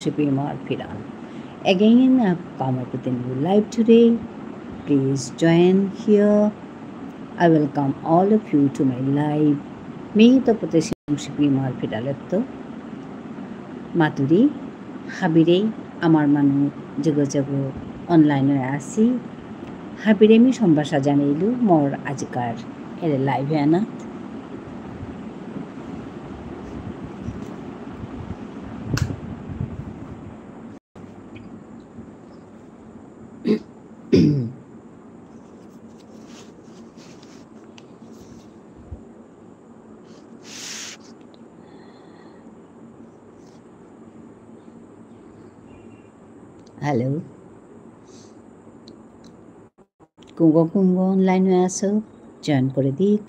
Shipimar Piran. Again, I've come up with a new live today. Please join here. I welcome all of you to my live. Me to Potential Shipimar Piraletto. Maturi, Habire, আমার মানুষ যোগাযোগ অনলাইনে আছি হাবিরে আমি সম্ভাষা জানাইলু মোর আজকার এর লাইভে আনা হ্যালো কুঙ্গো অনলাইনে আসো জয়েন করে দিক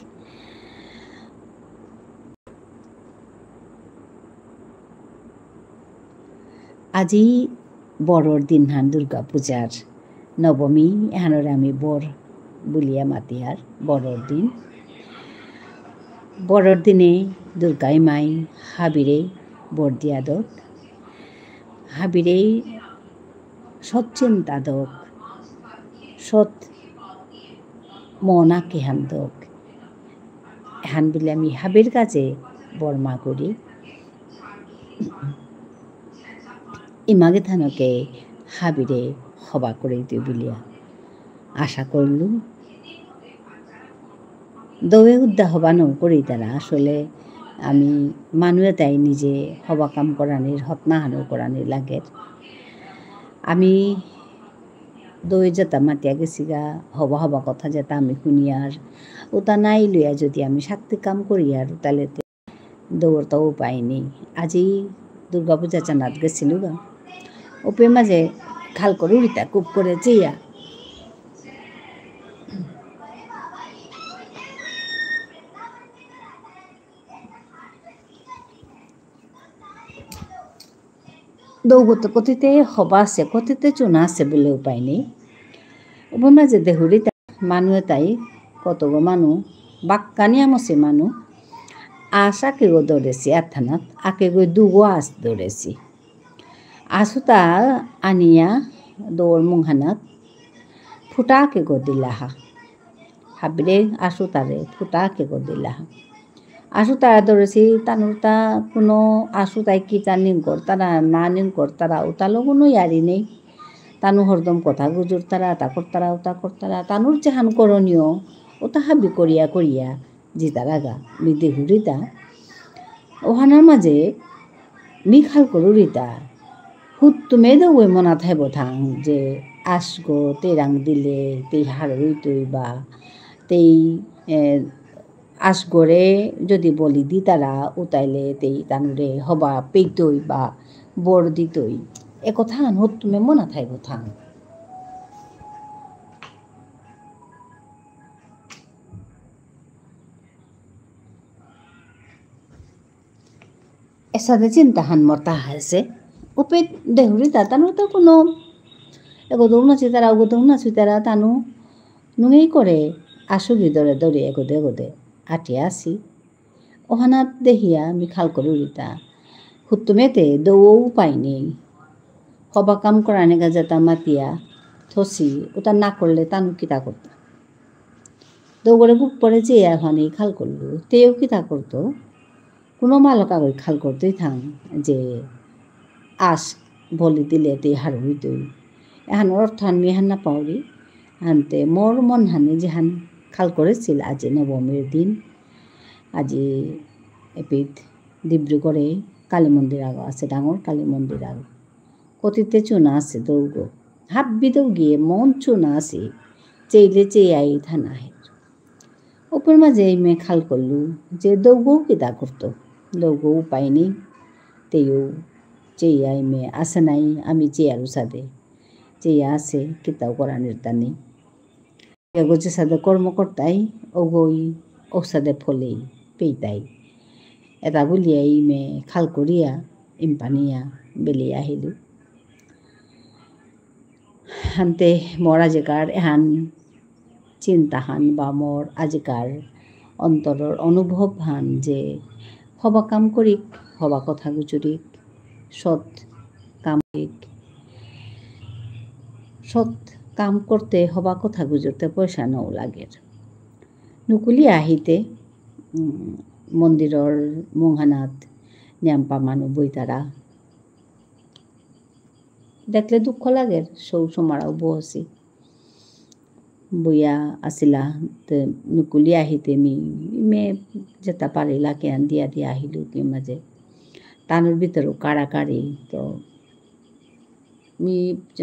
আজি বড়র দিন হান দুর্গা পূজার নবমী এহানরে আমি বর বলিয়া মাতি আর বড়র দিনে দুর্গাই মাই হাবিরে বর দিয়া দক হাবিরে সচ্চিন্তা দক সৎ মনা কেহান দক এহান বলে আমি হাবির কাছে বর্মা করি ইমাগে থানকে হাবিরে হবা করে দিও বলিয়া আশা করলু দৌয়ে উদ্যা হবানো করি তারা আসলে আমি মানুয়ে তাই নিজে হবা কাম করানির হতনাহানো করানির লাগের আমি দৌয়ে যেতা মাতিয়া গেছি গা হবা কথা যেতা আমি শুনি আর ওটা নাই লইয়া যদি আমি শক্তি কাম করি আর তাহলে দৌড়টাও পাইনি আজি দুর্গা পূজা চানাত গেছিল গা ওপে মাঝে খাল করে উড়িতা কুপ করে চেয়া দৌগত কথিতে হবা আছে কথিতে চুনা আছে বলে উপায় নেই ওপে মাঝে দেহুরিতা মানুহে তাই কতগো মানুষ বাক্কানি আমছে মানুষ আশ আকে গো দৌড়েছি আথানাত আকে গো দুগো আস দৌড়েছি আসুতা আনিয়া দৌড় মুহানাত ফুটাকে গো দিলাহা হাবিরে আসু তারে ফুটাকে গো দিলাহা আসু তারা দৌড়েছি তানুরতা কোনো আসু তাই কি তা নিঙ্কর তারা না নিঙ্কর তারা ওতালো কোনো ইয়ারি নেই তানু হরদম কথা গুজুর তারা তা করতারা ওতা করতারা তানুর যেহান করণীয় ওটা হাবি করিয়া করিয়া যে তারা গা মি দেহুরিতা ওহানার মাঝে মি খাল করুরিতা হুত তুমি দেবই মনা থাইব থাং যে আসগো তেরাং দিলে তেই হারই তুই বা তেই আসগরে যদি বলি দি তারা উতাইলে তেই তানুরে হবা পেইতই বা বর দিতই এ কথা হুত তুমি মনা থাইব থাং এসাদে চিন্তাহান মতা আছে উপে দেহুরি তানু তো কোনো এগোদৌ নাচি তারা ওগোদৌ নাচি তারা তানু নুঙেই করে আসুগি দরে দৌড়ে এগোদে আটিয়া আসি ওহানাত দেহিয়া আমি খাল করে উড়িতা হুতুমেতে দৌও পাইনি হবা কাম করা নেগা যেতা মাতিয়া থসি ওটা না করলে তানু কিতা করতা দৌড়ে বুক পড়ে যে ওখানে খাল করলো তেও কিতা করতো কোনো মালক আগে খাল করতেই থাং যে আস বলি দিলে তে হার হইতই এহান অর্থ আমি এহান না পাওরি হানতে মোর মন হানি যেহান খাল করেছিল আজি নবমীর দিন আজি এপিত ডিব্রুগড়ে কালী মন্দির আগ আছে ডাঙর কালী মন্দির আগ কতিতে চুনা আছে দৌগ হাব্বি দৌ গিয়ে মন চুনা আছে চেইলে চেয়ে আই থানা হে ওপর মাঝে এই মেয়ে খাল করলু যে দৌগও কিতা করতো দৌগও পাইনি তেও চেয়াই মেয়ে আসে নাই আমি চেয়ার সাদে চেয়া আছে কিতাও করা নির্তানি এগোছে সাদে কর্মকর্তাই ওগই ও সাদে ফলেই পেইতাই এটা বলিয়াই মেয়ে খাল করিয়া ইম্পানিয়া বেলিয়ে আহিলু হানতে মোর আজিকার এহান চিন্তাহান বা মোর আজিকার অন্তৰৰ অনুভৱ হান যে হবা কাম করিক হবা কথা গুজরিক সৎ কাম সৎ কাম করতে হবা কথা গুজরতে পয়সা নও লাগের নুকুলি আহিতে মন্দিৰৰ মহানাথ নিয়াম্পা মানুহ বইতারা দেখলে দুঃখ লাগে সৌ সমারাও বহসি বইয়া আসিলা নুকুলি আহিতে মে যেটা পাৰিলা কেন দিয়া আহিলোঁ কি মাজে তানোর ভিতরেও কাড়াকাড়ি তো মি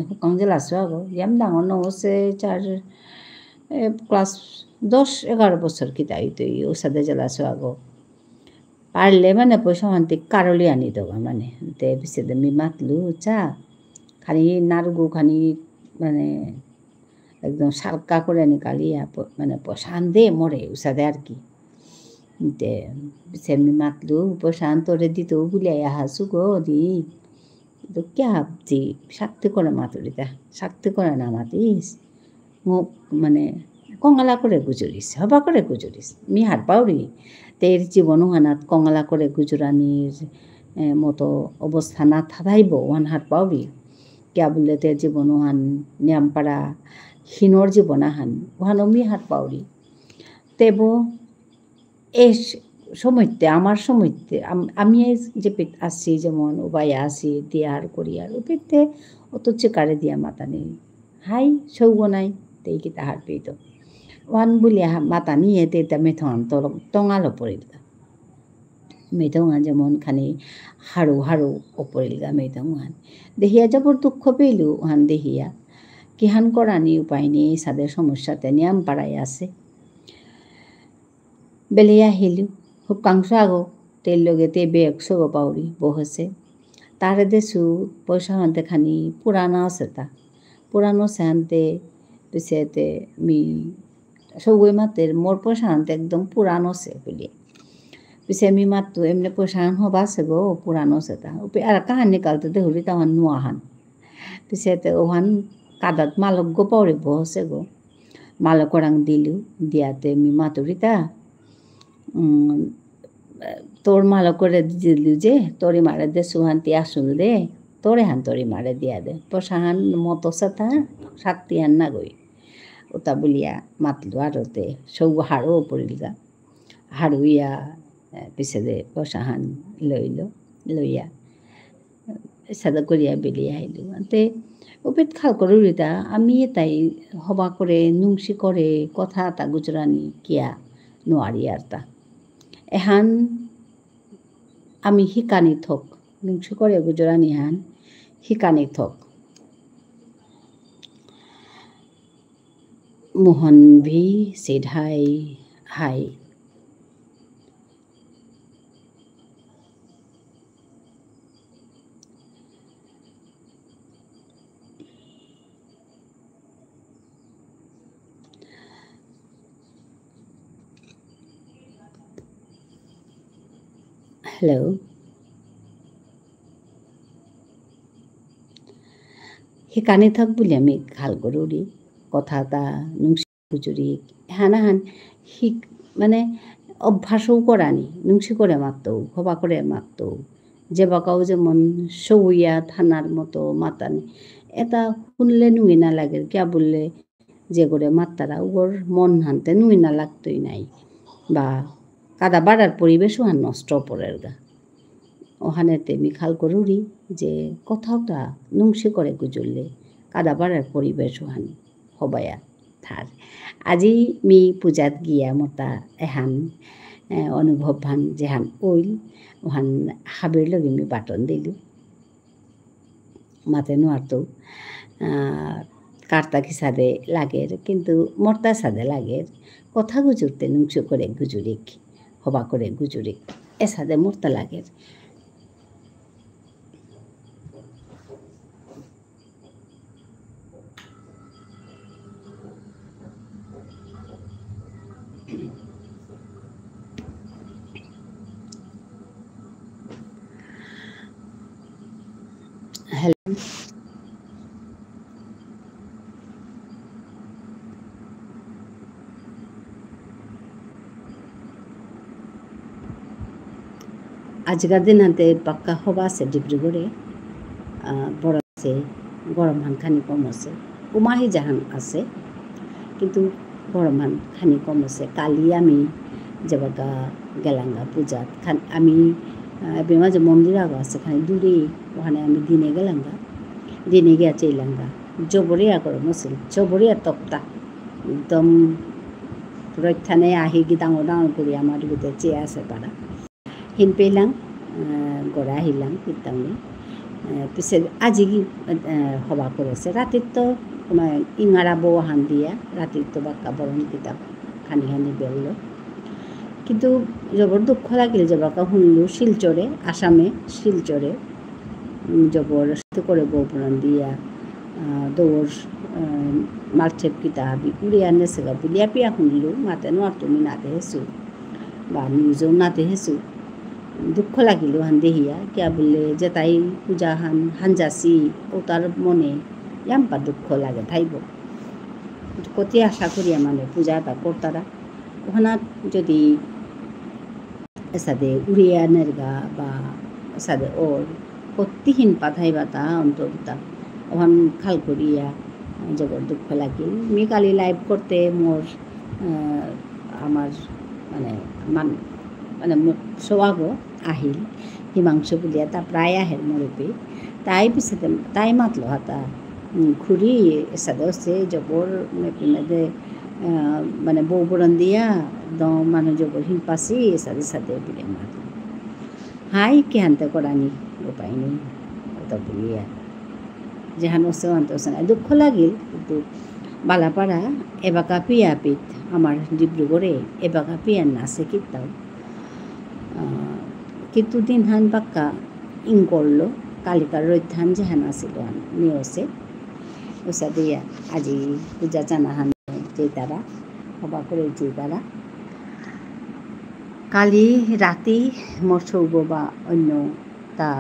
হুকাং জেলাছো আগো ইয়াম ডাঙর নহছে ক্লাস 10-11 বছর কিতা হইতো ওসাদে জেলাছো আগো পারলে মানে পয়সা শান্তি কারলি আনি দেওয়া মানে তে পিছে মি মাতলু চা খালি নারগু খানি মানে একদম সালকা করে আনি কালি মানে পয়সা দে মরে ওসাদে আর কি তে পিছে মি মাতলু পয়সা তোরে দিতেও বুলিয়াই আহাসু গো দি তো কে ভাবছি শাক্তি করে মাতুরিতা শাক্তি করে না মাতিস মোক মানে কঙালা করে গুজরিস হবা করে গুজরিস মি হাত পাউরি তের জীবন হানাত কঙালা করে গুজরানির মতো অবস্থা না থাকাইব ওহান হাত পাউরি কিয়া বললে তের জীবন হান নিয়ামপাড়া হীনর জীবন হান ওহানো মি হাত পাউরি তেব এই সময়তে আমার সময়তে আমি যে আসছি যেমন উবাইয়া আসি দিয়ার করিয়ার ও পেতে অত চেকারে দিয়া মাতা নেই হাই সৌগ নাই তেই কি তাহার পেত ওয়ান বলি মাতা নিয়ে তেতা মেথন টঙালো পড়িলগা মেথঙা যেমন খানি হাড়ু ওপরিলগা মেথঙান দেহিয়া যাবর দুঃখ পেলু ওহান দেহিয়া কিহান করানি উপায় নেই সাদের সমস্যাতে নিয়াম পাড়াই আছে বেলিয়া আহিলু হুকাংশ আগো তের লগে তে বেগ সগ পাউরি বহসে তারে দেশু পয়সা হানতে খানি পুরানো আছে তা পুরানো সেহানতে পিছেতে মি সৌগই মাতের মোর পয়সা হানতে একদম পুরানো সে বলি পিছে মি মাতো এমনি পয়সা হান হবা আছে গো পুরানো সে তা আর কাহান নিকালতে দেহুরি তাহান নোয়া হান পিছেতে ওহান কাদাত মালক গো পাউরি বহসে গো মালক ওরাং দিলু দিয়াতে মি মাতুরিতা তোর মালো করে দিলু যে তোরি মারে দে সুহান্তি আসুন দে তোরে হান তোরি মারে দিয়া দে পয়সা হান মতো সাথা শাক্তি হান না গই ওটা বলিয়া মাতলু আরতে সৌ হাড়ও পড়িলগা হাড়ুইয়া পিছে দে পয়সা হান লইয়া সাদা করিয়া বেলিয়ে আইলু তে ওপেট খাল করুরিতা আমি তাই হবা করে নুংসি করে কথা তা গুজরানি কিয়া নোয়ারি আর তা এহান আমি শিকানি থক নুংসি করে গুজরানি হান শিকানি থক মোহন ভি সিধাই হাই হ্যালো শিকানি থাক বুলি আমি খাল গৰুৰি কথা এটা নুংসি গুজৰি হানাহান মানে অভ্যাসও করানি নুংসি করে মারতও হবা করে মারতও যে বাকাও যেমন সৌইয়া থানার মতো মাতানি এটা শুনলে নুই না লাগে কিয়া বললে যে করে মাত্তারা ওর মন হানতে নুই না লাগতই নাই বা কাদা বাড়ার পরিবেশও হান নষ্ট পড়ের গা ওখানেতে মি খাল করুরি যে কথাটা নুংসি করে গুজরলে কাদা বাড়ার পরিবেশও হান হবায়া থার আজি মি পূজাত গিয়া মতা এহান অনুভব হান যেহান ওইল ওহান হাবির লগে মি বাটন দিলু মাতে নোয়ারতো কার্তা কি সাদে লাগের কিন্তু মর্তা সাদে লাগের কথা গুজুরতে নুংসি করে গুজুরিক হবা করে গুজুরিক এ সাদে মর্তা লাগের আজকের দিন হাতে পাক্কা হবা আছে ডিব্রুগড়ে আছে, গরম হান খানি কম আছে, উমাহি জাহান আছে কিন্তু গরম হান খানি কম আছে। কালি আমি যেবাগা গেলাঙ্গা পূজাত খান আমি বেমাজে মন্দির আগা আছে খানি দূরে, ওখানে আমি দিনে গেলাঙ্গা, দিনে গিয়া চেইলাঙ্গা জবরিয়া গরম আছিল, জবরিয়া তপ্তা একদম রক্ষানে আহি গি ডাঙর ডাঙর করে আমার গোটে চেয়ে আছে পারা হিন পেলাম গড়া আহিলাম কীর্তামনি পিছে আজি সভা করেছে রাতির তো ইঙারা বউ হান দিয়া রাতির তো বাক্কা বরণ কিতাব খানি খানি বেরলো কিন্তু জবর দুঃখ লাগিল জবাকা শুনলু শিলচরে আসামে শিলচরে জবর করে বউ পুরাণ দিয়া দৌড় মালছেপ কিতা হাবি উড়িয়া নেছেগা বুলিয়া পিয়া শুনলু মাতে নোয়ার তুমি নাতে হেসু বা নিউজও নাতে হেসু দুঃখ লাগিল হান দেহিয়া কিয়া বললে যে তাই পূজা হানজাসি ও তার মনে ইয়াম্পা দুঃখ লাগে থাইব কতি আশা করিয়া মানে পূজাটা করতারা ওখানে যদি এসাদে উড়িয়া নেরগা বা এসাদে ওর কতিহীন পাথাইবা তা অন্তর্তা ওখান খাল করিয়া জবর দুঃখ লাগিল। মি কালি লাইভ করতে মোর আমার মানে মানে সোয়াগ আহিল হিমাংশু বুলিয়া তা প্রায় আহের মরপে তাই পিছতে তাই মাতলো হাতা খুঁড়ি এসাদে হচ্ছে জবর মেদে মানে বউ বরণ দিয়া দম মানুষ জবর হিমপাসি এসাদে সাদে বলে মাতলো হাই কে হানতে করানি উপায় নেই অত বলিয়া যেহান ওসে আনতে ওসে না দুঃখ লাগিল কিন্তু বালাপাড়া এবাকা পিয়াপিত আমার ডিব্রুগড়ে এবাকা পিয়ার নাচে কীর্তাও কিন্তু দিন হান বাক্কা ইং করলো কালিকার রৈথান যেহান আসিল নিয়সে ওসা দিয়া আজি পূজা জানা হান যে তারা সভা করে যে তারা কালি রাতি মোর সৌব বা অন্য তা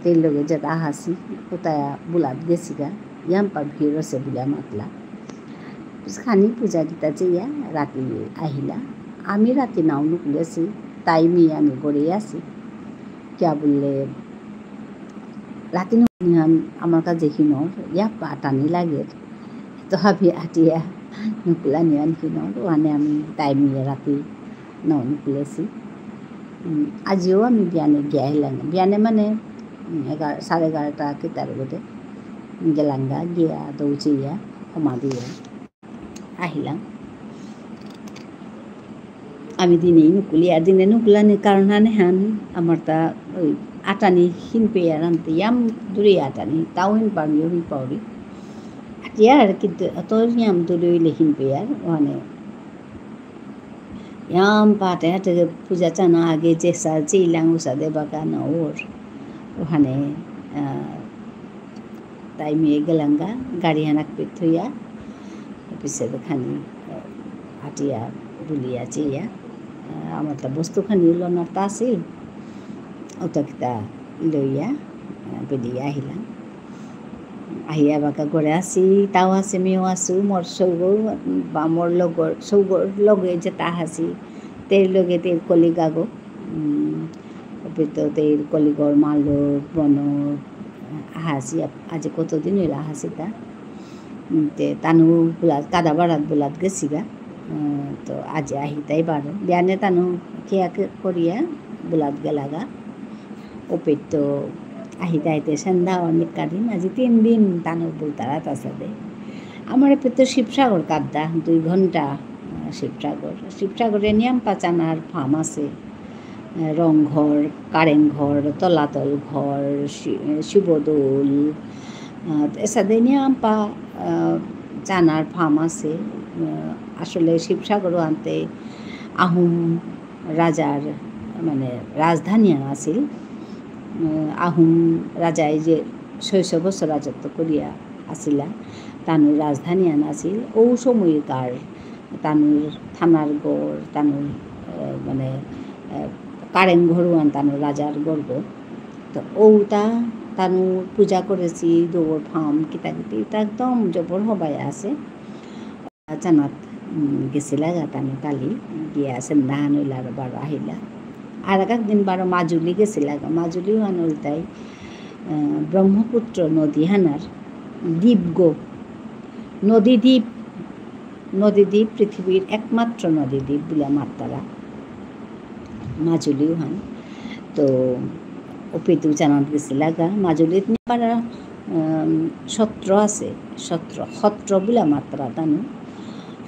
তেল লগে যেটা হাসি ওটায়া বুলাত গেছিগা ইয়াম্পা ভিড় আছে বুলা মাতলা খানি পূজা গীতা যেয়া রাতি আহিলা আমি রাতি নাও নুকুলেছি তাই মেয়ে আমি গড়ে আছি কিয়া বললে রাতি আমার কাছে খিনর ইয়াপ্পা টানি লাগে তো ভাবি আটিয়া নুকুলা নিয়ান খিনর ওখানে আমি তাই মেয়ে রাতি নাও নুকুলেছি আজিও আমি বিয়ানে গিয়া আহিলাম বিয়ানে মানে 11:30 কিতার গোটে গেলাঙ্গা গিয়া দৌচিয়া ক্ষমা দিয়া আহিলাম আমি দিনেই নুকুলি আর দিনে নুকুলানি কারণ হানে হান আমার তা ওই আটানি হিন পেয়ার আনতে ইয়াম দূরে আটানি তাও হিন পারিও হিন পাওরি আটিয়ার কিন্তু অত ইয়াম দূরে হইলে হিন পেয়ার ওখানে ইয়াম পাটে হাটে পূজা চানা আগে চেসা চেইলাং উষা দেবাকা না ওর ওখানে তাই মেয়ে গেলাঙ্গা গাড়ি হানাক পেট থইয়া পিছে খানি হাটিয়া বুলিয়া চেয়া আমার তা বস্তুখানি লনারটা আছিল ওটা কিতা লইয়া বেলিয়া আহিলাম আহিয়া বাকা ঘরে আসি তাও আছে মেয়েও আছো মোর সৌগর বা মোর লগর সৌগর লগে যেটা হাসি তের লগে তের কলিগাগো তের কলিগর মালর বনর হাসি আজি কতদিন হইলা হাসিটা তে তানু বুলাত কাদা বাড়াত বুলাত গেছিগা তো আজি আহি তাই বারো বিয়ানে তানু খেয়া করিয়া বুলাত গেলাগা ওপের তো আহিতে আহিতে সন্ধ্যা অনেক কাদিন আজি 3 দিন তানুর বুলতারাত আছে আমার এপে তো শিবসাগর কাদ্দা 2 ঘন্টা শিবসাগরে নিয়াম পাচানার ফার্ম আছে রংঘর কারেংঘর তলাতল ঘর শিবদৌল এসাদে নিয়াম পা চানার ফার্ম আছে আসলে শিবসাগরও আনতে আহোম রাজার মানে রাজধানী আছিল আহোম রাজায় যে 600 বছর রাজত্ব করিয়া আসিলা তানুর রাজধানী আনা আছিল ও সময়কার তানুর থানার গড় তানুর মানে কারেং ঘরুয়ান তানুর রাজার গর্ব তো ওটা তানু পূজা করেছি দৌড় ফার্ম কিতাকিতি এটা একদম জবর হবাই আছে জানাত গেছিলা তানু কালি গিয়া সন্ধ্যা হইলা আর বারো আহিলা আর একদিন বারো মাজুলি গেছিলা মাজুলিও আনল তাই ব্রহ্মপুত্র নদী হানার দ্বীপগো নদীদ্বীপ পৃথিবীর একমাত্র নদীদ্বীপ বলে মাত্তারা মাজুলিও হান তো ওপেতু জানাত গেছিলাগা মাজুলিত পারা সত্র আছে সত্র বলে মাত্রা তানো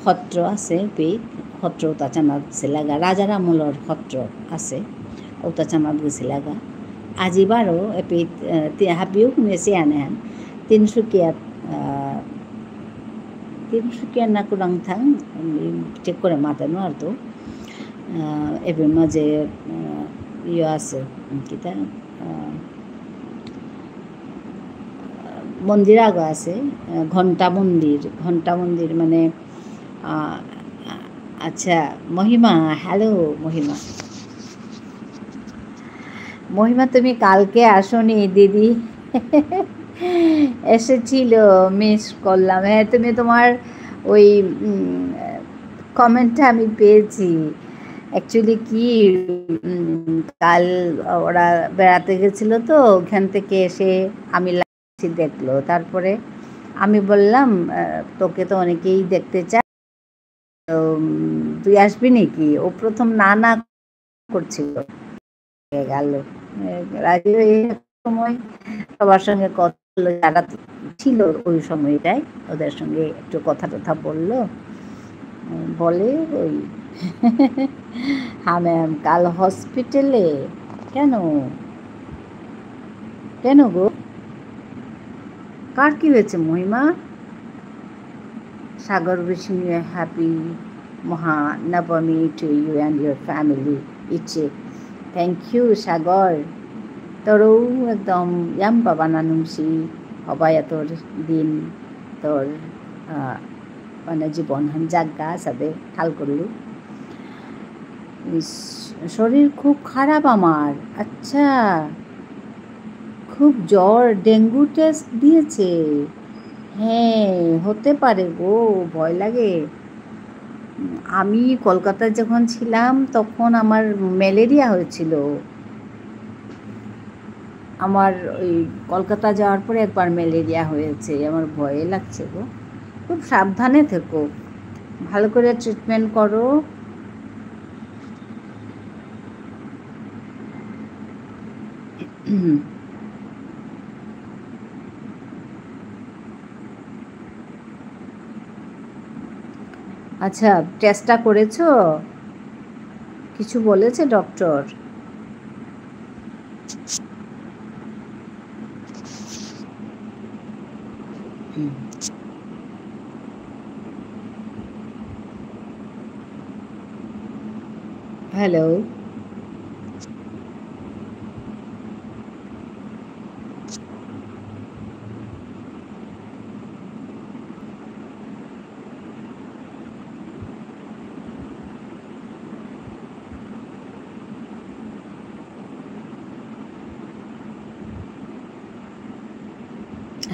সত্র আছে পেট সত্র ওটা জানাত গেছিলাগা রাজার আমলের সত্র আছে ওটা জানাত গেছিলাগা আজিবারও এপিত হাবিও শুনেছি আনেহান তিনসুকিয়া না কুরাংথাং চেক করে মাতানো আর তো এবার মাঝে ইয়ে আছে কিতা মন্দির আগা আছে ঘণ্টা মন্দির মানে আচ্ছা মহিমা হ্যালো মহিমা তুমি কালকে আসোনি দিদি এসেছিল মিস করলাম হ্যাঁ তুমি তোমার ওই কমেন্টটা আমি পেয়েছি অ্যাকচুয়ালি কি কাল ওরা বেড়াতে গেছিলো তো ওখান থেকে এসে আমি দেখলো তারপরে আমি বললাম তোকে তো অনেকেই দেখতে চায় তুই আসবি নাকি ও প্রথম না করছিল গেল সময় সবার সঙ্গে কথা যারা ছিল ওই সময়টায় ওদের সঙ্গে একটু কথা টথা বললো বলে ওই হ্যাঁ ম্যাম কাল হসপিটালে কেন গো কার কি হয়েছে মহিমা সাগর wishing you a happy Mahanavami to you and your family ইচ্ছে থ্যাংক ইউ সাগর তোরও একদম ইয়াম বাবা নানুমসি হবাই তোর দিন তোর মানে জীবন হান জাগা সাথে খাল করলু শরীর খুব খারাপ আমার আচ্ছা খুব জ্বর ডেঙ্গু টেস্ট দিয়েছে হ্যাঁ হতে পারে গো ভয় লাগে আমি কলকাতায় যখন ছিলাম তখন আমার ম্যালেরিয়া হয়েছিল আমার ওই কলকাতা যাওয়ার পরে একবার ম্যালেরিয়া হয়েছে আমার ভয়ে লাগছে গো খুব সাবধানে থেকো ভালো করে ট্রিটমেন্ট করো আচ্ছা টেস্টটা করেছো কিছু বলেছে doctor hello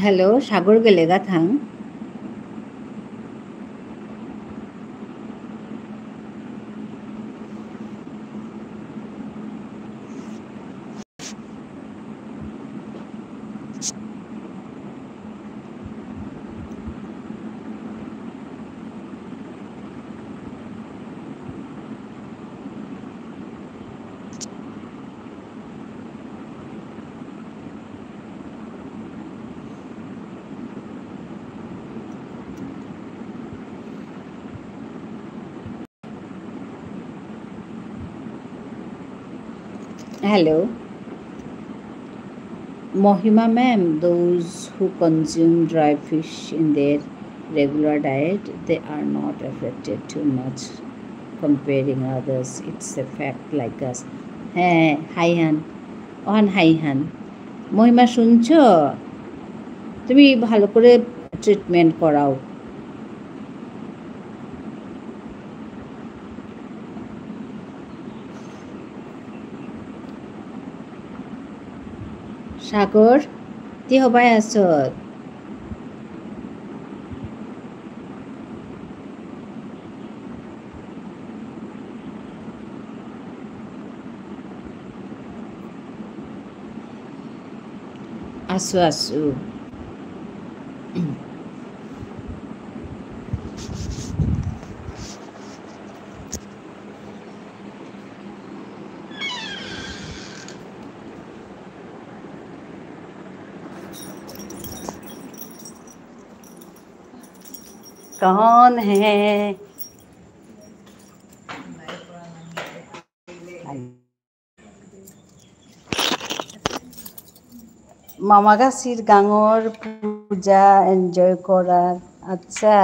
hello Sagar গেলেগা Thang Hello. Mohima ma'am, those who consume dry fish in their regular diet, they are not affected too much comparing others. It's a fact like us. হ্যাঁ হাইহান হাইহান মহিমা শুনছো তুমি ভালো করে ট্রিটমেন্ট করাও সাগর কি হবাই আছ আছো আছো कौन है মামাগাছির গাঙর পূজা এনজয় করার আচ্ছা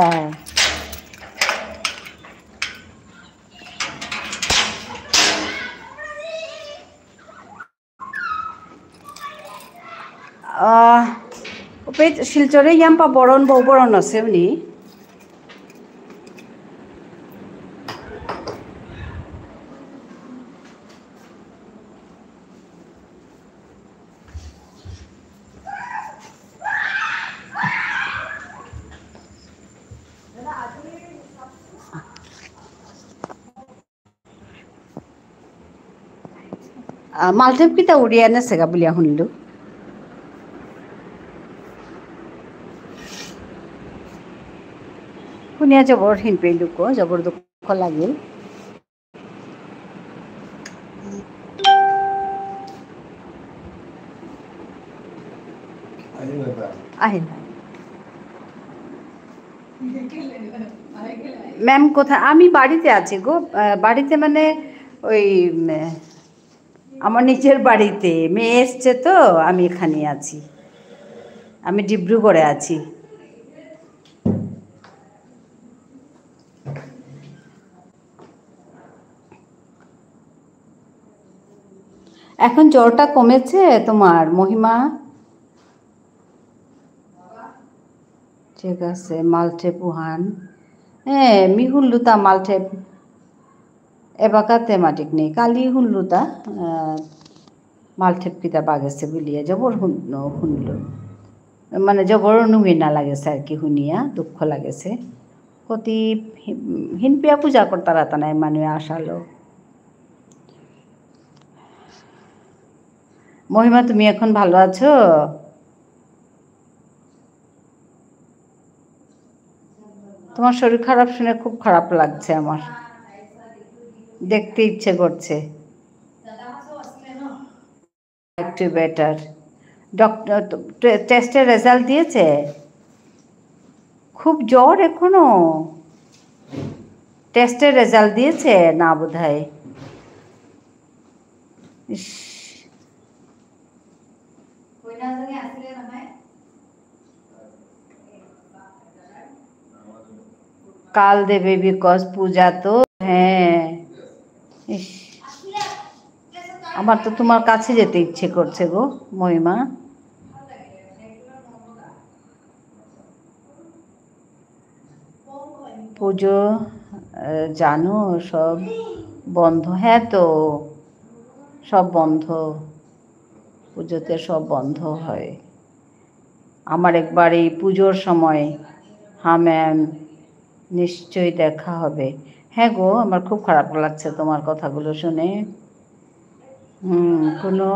upet silchore yam pa boron bo boron আছে উনি মালটেপ কিটা উড়িয়া নাছেগা বুলিয়া শুনিলো শুনিয়া জবৰ হিন পেলোক জবৰ দুখ লাগিল আহিল ম্যাম কোথায় আমি বাড়িতে আছি গো বাড়িতে মানে ওই আমার নিজের বাড়িতে মেয়ে এসছে তো আমি এখানে আছি আমি ডিব্রুগড়ে আছি এখন জ্বরটা কমেছে তোমার মহিমা ঠিক আছে মালটেপ উহান মি শুনলুতা মালটেপ এবাকাতে মাটিক নেই কালি শুনলুতা মালটেপ কিতা বাগেছে বুলিয়ে জবর শুনলো মানে জবর নুহি না লাগেছে আর কি শুনিয়া দুঃখ লাগেছে কতি হিনপিয়া পূজা করতে রাতা নাই মানুষ আসালো মহিমা তুমি এখন ভালো আছো তোমার শরীর খারাপ শুনে খুব খারাপ লাগছে আমার দেখতে ইচ্ছে করছে একটু বেটার ডক্টর টেস্টের রেজাল্ট দিয়েছে খুব জ্বর এখনো টেস্টের রেজাল্ট দিয়েছে না বোধহয় কাল দেবে বিকজ পূজা তো হ্যাঁ আমার তো তোমার কাছে যেতে ইচ্ছে করছে গো মহিমা পুজো জানো সব বন্ধ হ্যাঁ তো সব বন্ধ পুজোতে সব বন্ধ হয় আমার একবার এই পুজোর সময় হ্যাঁ ম্যাম নিশ্চয়ই দেখা হবে হ্যাঁ গো আমার খুব খারাপ লাগছে তোমার কথাগুলো শুনে কোনো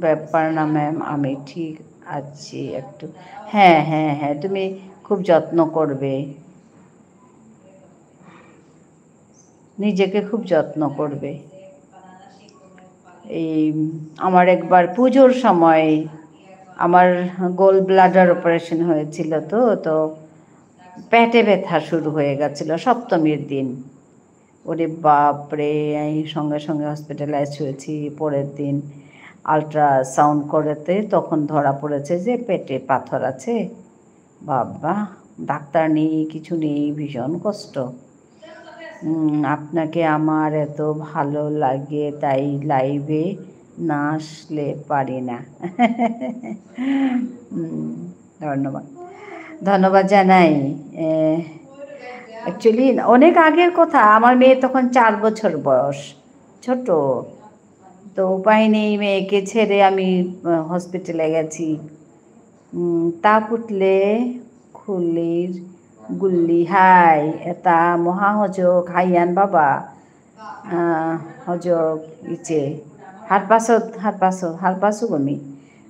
ব্যাপার না ম্যাম আমি ঠিক আছি একটু হ্যাঁ হ্যাঁ হ্যাঁ তুমি খুব যত্ন করবে নিজেকে খুব যত্ন করবে এই আমার একবার পুজোর সময় আমার গোল ব্লাডার অপারেশন হয়েছিল তো পেটে ব্যথা শুরু হয়ে গেছিলো সপ্তমীর দিন ওরে বাপরে আমি সঙ্গে সঙ্গে হসপিটালাইজ হয়েছি পরের দিন আলট্রাসাউন্ড করেতে তখন ধরা পড়েছে যে পেটে পাথর আছে বাবা ডাক্তার নেই কিছু নেই ভীষণ কষ্ট আপনাকে আমার এত ভালো লাগে তাই লাইভে না আসলে পারি না ধন্যবাদ ধন্যবাদ জানাই অ্যাকচুয়ালি অনেক আগের কথা আমার মেয়ে তখন 4 বছর বয়স ছোট তো উপায় নেই মেয়েকে ছেড়ে আমি হসপিটালে গেছি তা পুতলে খুলির গুল্লি হাই এটা মহা হজক হাইয়ান বাবা হজক ইচে হারপাছত গমি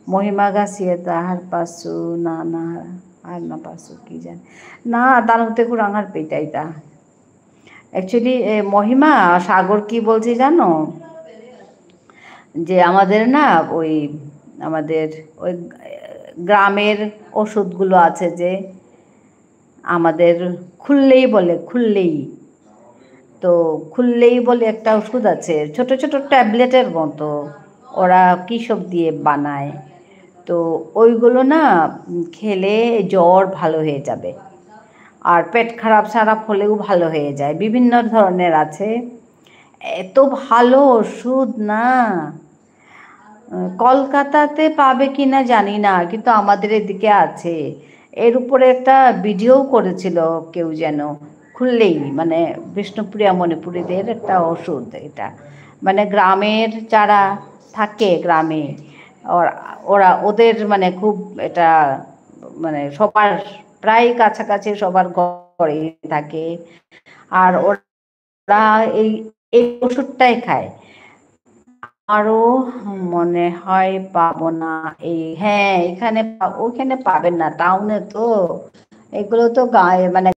মহিমা গাছিয়ে তাহার পাশু না না আর না পাশু কি জানি না তার মধ্যে কুরাঙার পেটাইতা অ্যাকচুয়ালি মহিমা সাগর কি বলছি জানো যে আমাদের না ওই আমাদের ওই গ্রামের ওষুধগুলো আছে যে আমাদের খুললেই বলে খুললেই তো খুললেই বলে একটা ওষুধ আছে ছোট ছোট ট্যাবলেটের মতো ওরা কী সব দিয়ে বানায় তো ওইগুলো না খেলে জ্বর ভালো হয়ে যাবে আর পেট খারাপ সারাপ হলেও ভালো হয়ে যায় বিভিন্ন ধরনের আছে এত ভালো ওষুধ না কলকাতাতে পাবে কি না জানি না কিন্তু আমাদের এদিকে আছে এর উপরে একটা ভিডিও করেছিল কেউ যেন খুললেই মানে বিষ্ণুপ্রিয়া মণিপুরীদের একটা ওষুধ এটা মানে গ্রামের যারা থাকে গ্রামে ওরা ওদের মানে খুব এটা মানে সবার প্রায় কাছাকাছি সবার ঘরে থাকে আর ওরা এই এই ওষুধটাই খায় আরও মনে হয় পাবো না এই হ্যাঁ এখানে ওখানে পাবেন না টাউনে তো এগুলো তো গায়ে মানে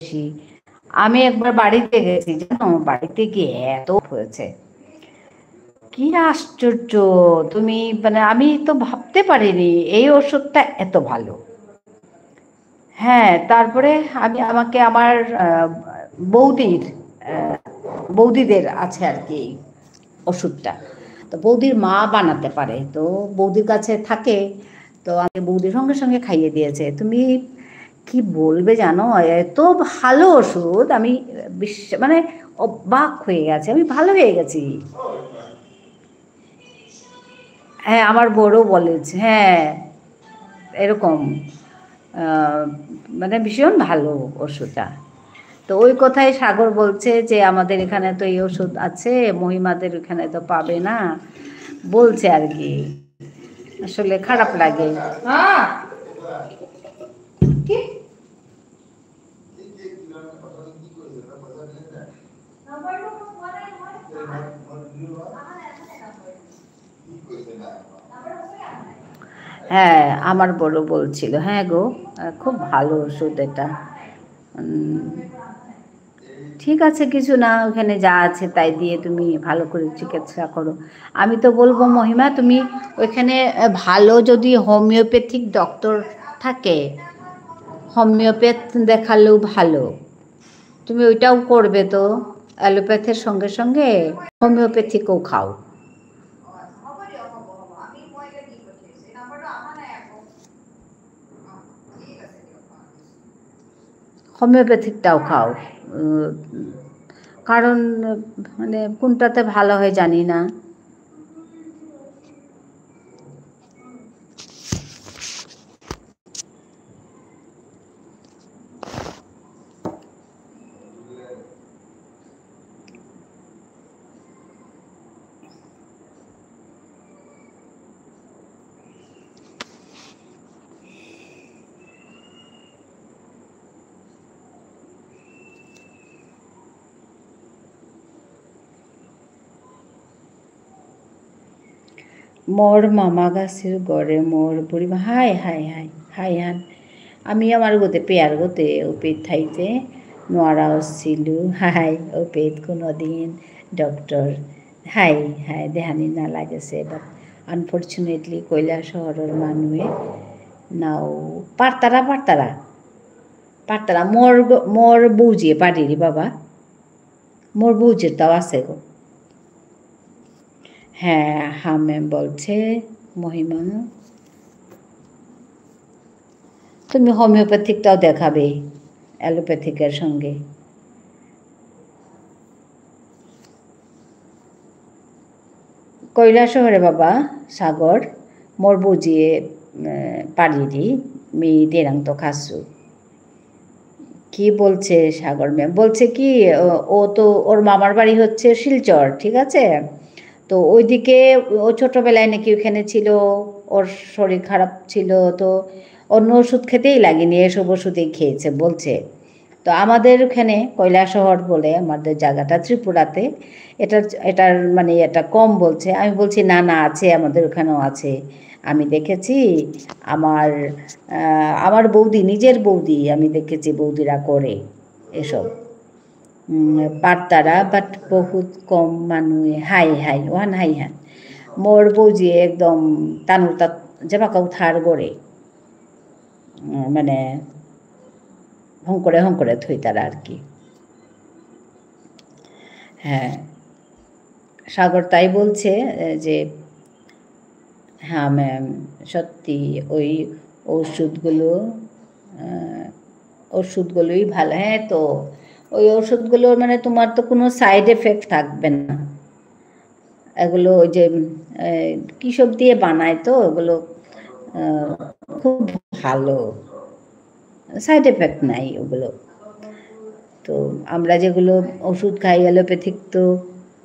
আমি একবার বাড়িতে গেছি জানো বাড়িতে গিয়ে এত হয়েছে কি আশ্চর্য তুমি মানে আমি তো ভাবতে পারিনি এই ওষুধটা এত ভালো হ্যাঁ তারপরে আমাকে আমার বৌদিদের আছে আর কি ওষুধটা তো বৌদির মা বানাতে পারে তো বৌদির কাছে থাকে তো আমি বৌদির সঙ্গে সঙ্গে খাইয়ে দিয়েছে তুমি কি বলবে জানো এত ভালো ওষুধ আমি মানে অবাক হয়ে গেছে আমি ভালো হয়ে গেছি হ্যাঁ আমার বড় বলেছে হ্যাঁ এরকম মানে ভীষণ ভালো ওষুধটা তো ওই কথাই সাগর বলছে যে আমাদের এখানে তো এই ওষুধ আছে মহিমাদের এখানে তো পাবে না বলছে আর কি আসলে খারাপ লাগে হ্যাঁ আমার বড় বলছিল হ্যাঁ গো খুব ভালো ওষুধ এটা ঠিক আছে কিছু না ওখানে যা আছে তাই দিয়ে তুমি ভালো করে চিকিৎসা করো আমি তো বলবো মহিমা তুমি ওইখানে ভালো যদি হোমিওপ্যাথিক ডক্টর থাকে হোমিওপ্যাথ দেখালেও ভালো তুমি ওইটাও করবে তো অ্যালোপ্যাথের সঙ্গে সঙ্গে হোমিওপ্যাথিকও খাও হোমিওপ্যাথিকটাও খাও কারণ মানে কোনটাতে ভালো হয় জানি না মোর মামা গাছের গড়ে মোর বুড়িমা হাই হাই হাই হাই হান আমি আমার গোতে পেয়ার গোতে ও পেট থাইতে নোয়ারা ছিল হাই ও পেট কোনো দিন ডক্টর হাই হাই দেহানি না লাগেছে বাট আনফর্চুনেটলি কৈলাসহরের মানুহে নাও পারতারা পারতারা পারতারা মোর বৌজিয়ে পারিরি বাবা মোর বৌজির তাও আছে গো হ্যাঁ হামে বলছে মহিমা তুমি হোমিওপ্যাথিকটাও দেখাবে অ্যালোপ্যাথিকের সঙ্গে কৈলাসহরে বাবা সাগর মোর বুঝিয়ে পারিরি মি দেরাং তো খাসু কি বলছে সাগর ম্যাম বলছে কি ও তো ওর মামার বাড়ি হচ্ছে শিলচর ঠিক আছে তো ওইদিকে ও ছোটোবেলায় নাকি ওইখানে ছিল ওর শরীর খারাপ ছিল তো অন্য ওষুধ খেতেই লাগেনি এসব ওষুধেই খেয়েছে বলছে তো আমাদের ওখানে কৈলাসহর বলে আমাদের জায়গাটা ত্রিপুরাতে এটার মানে এটা কম বলছে আমি বলছি না না আছে আমাদের ওখানেও আছে আমি দেখেছি আমার বৌদি, নিজের বৌদি, আমি দেখেছি বৌদিরা করে এসব পারতারা, বাট বহুত কম মানুহে হাই ওহান হাই হান মোর বৌজি একদম তানুর তাত যেবাকাও থার গড়ে মানে হংকরে থই তারা আর কি। হ্যাঁ, সাগর তাই বলছে যে হ্যাঁ ম্যাম সত্যি ওই ওষুধগুলোই ভালো। হ্যাঁ, তো ওই ওষুধগুলোর মানে তোমার তো কোনো সাইড এফেক্ট থাকবে না। এগুলো ওই যে কী সব দিয়ে বানায়, তো ওগুলো খুব ভালো, সাইড এফেক্ট নাই ওগুলো। তো আমরা যেগুলো ওষুধ খাই অ্যালোপ্যাথিক, তো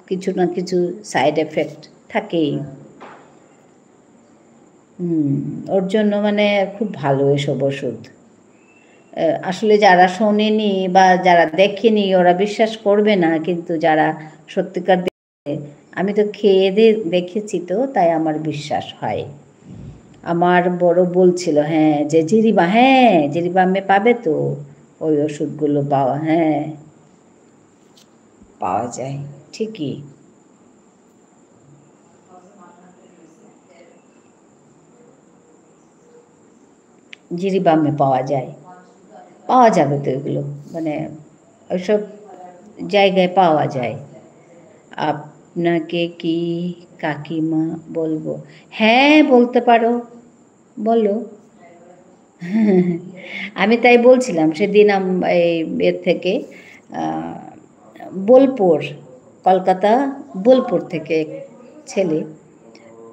কিছু না কিছু সাইড এফেক্ট থাকেই। ওর জন্য মানে খুব ভালো এসব ওষুধ। আসলে যারা শোনেনি বা যারা দেখেনি ওরা বিশ্বাস করবে না, কিন্তু যারা সত্যিকার আমি তো খেয়ে দেখেছি, তো তাই আমার বিশ্বাস হয়। আমার বড় বলছিল হ্যাঁ যে জিরিবামে পাবে তো ওই ওষুধগুলো পাওয়া যায় ঠিকই। জিরিবামে পাওয়া যাবে তো এগুলো, মানে ওইসব জায়গায় পাওয়া যায়। আপনাকে কি কাকিমা বলবো? হ্যাঁ, বলতে পারো, বলো। আমি তাই বলছিলাম সেদিন এই এর থেকে বোলপুর, কলকাতা বোলপুর থেকে ছেলে,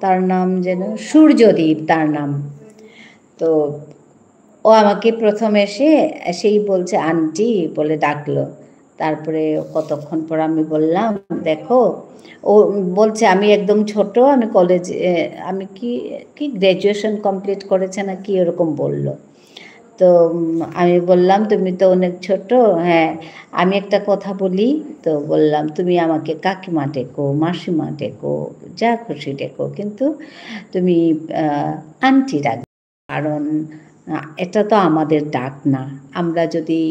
তার নাম যেন সূর্যদীপ তার নাম। তো ও আমাকে প্রথম এসেই বলছে আন্টি বলে ডাকলো। তারপরে কতক্ষণ পর আমি বললাম দেখো, ও বলছে আমি একদম ছোট, আমি কলেজে, আমি কি গ্র্যাজুয়েশন কমপ্লিট করেছে না কি এরকম বলল। তো আমি বললাম তুমি তো অনেক ছোট। হ্যাঁ, আমি একটা কথা বলি, তো বললাম তুমি আমাকে কাকিমা ডেকো, মাসিমা ডেকো, যা খুশি ডেকো, কিন্তু তুমি আন্টি ডাকবে, কারণ এটা তো আমাদের ডাক না। আমরা যদি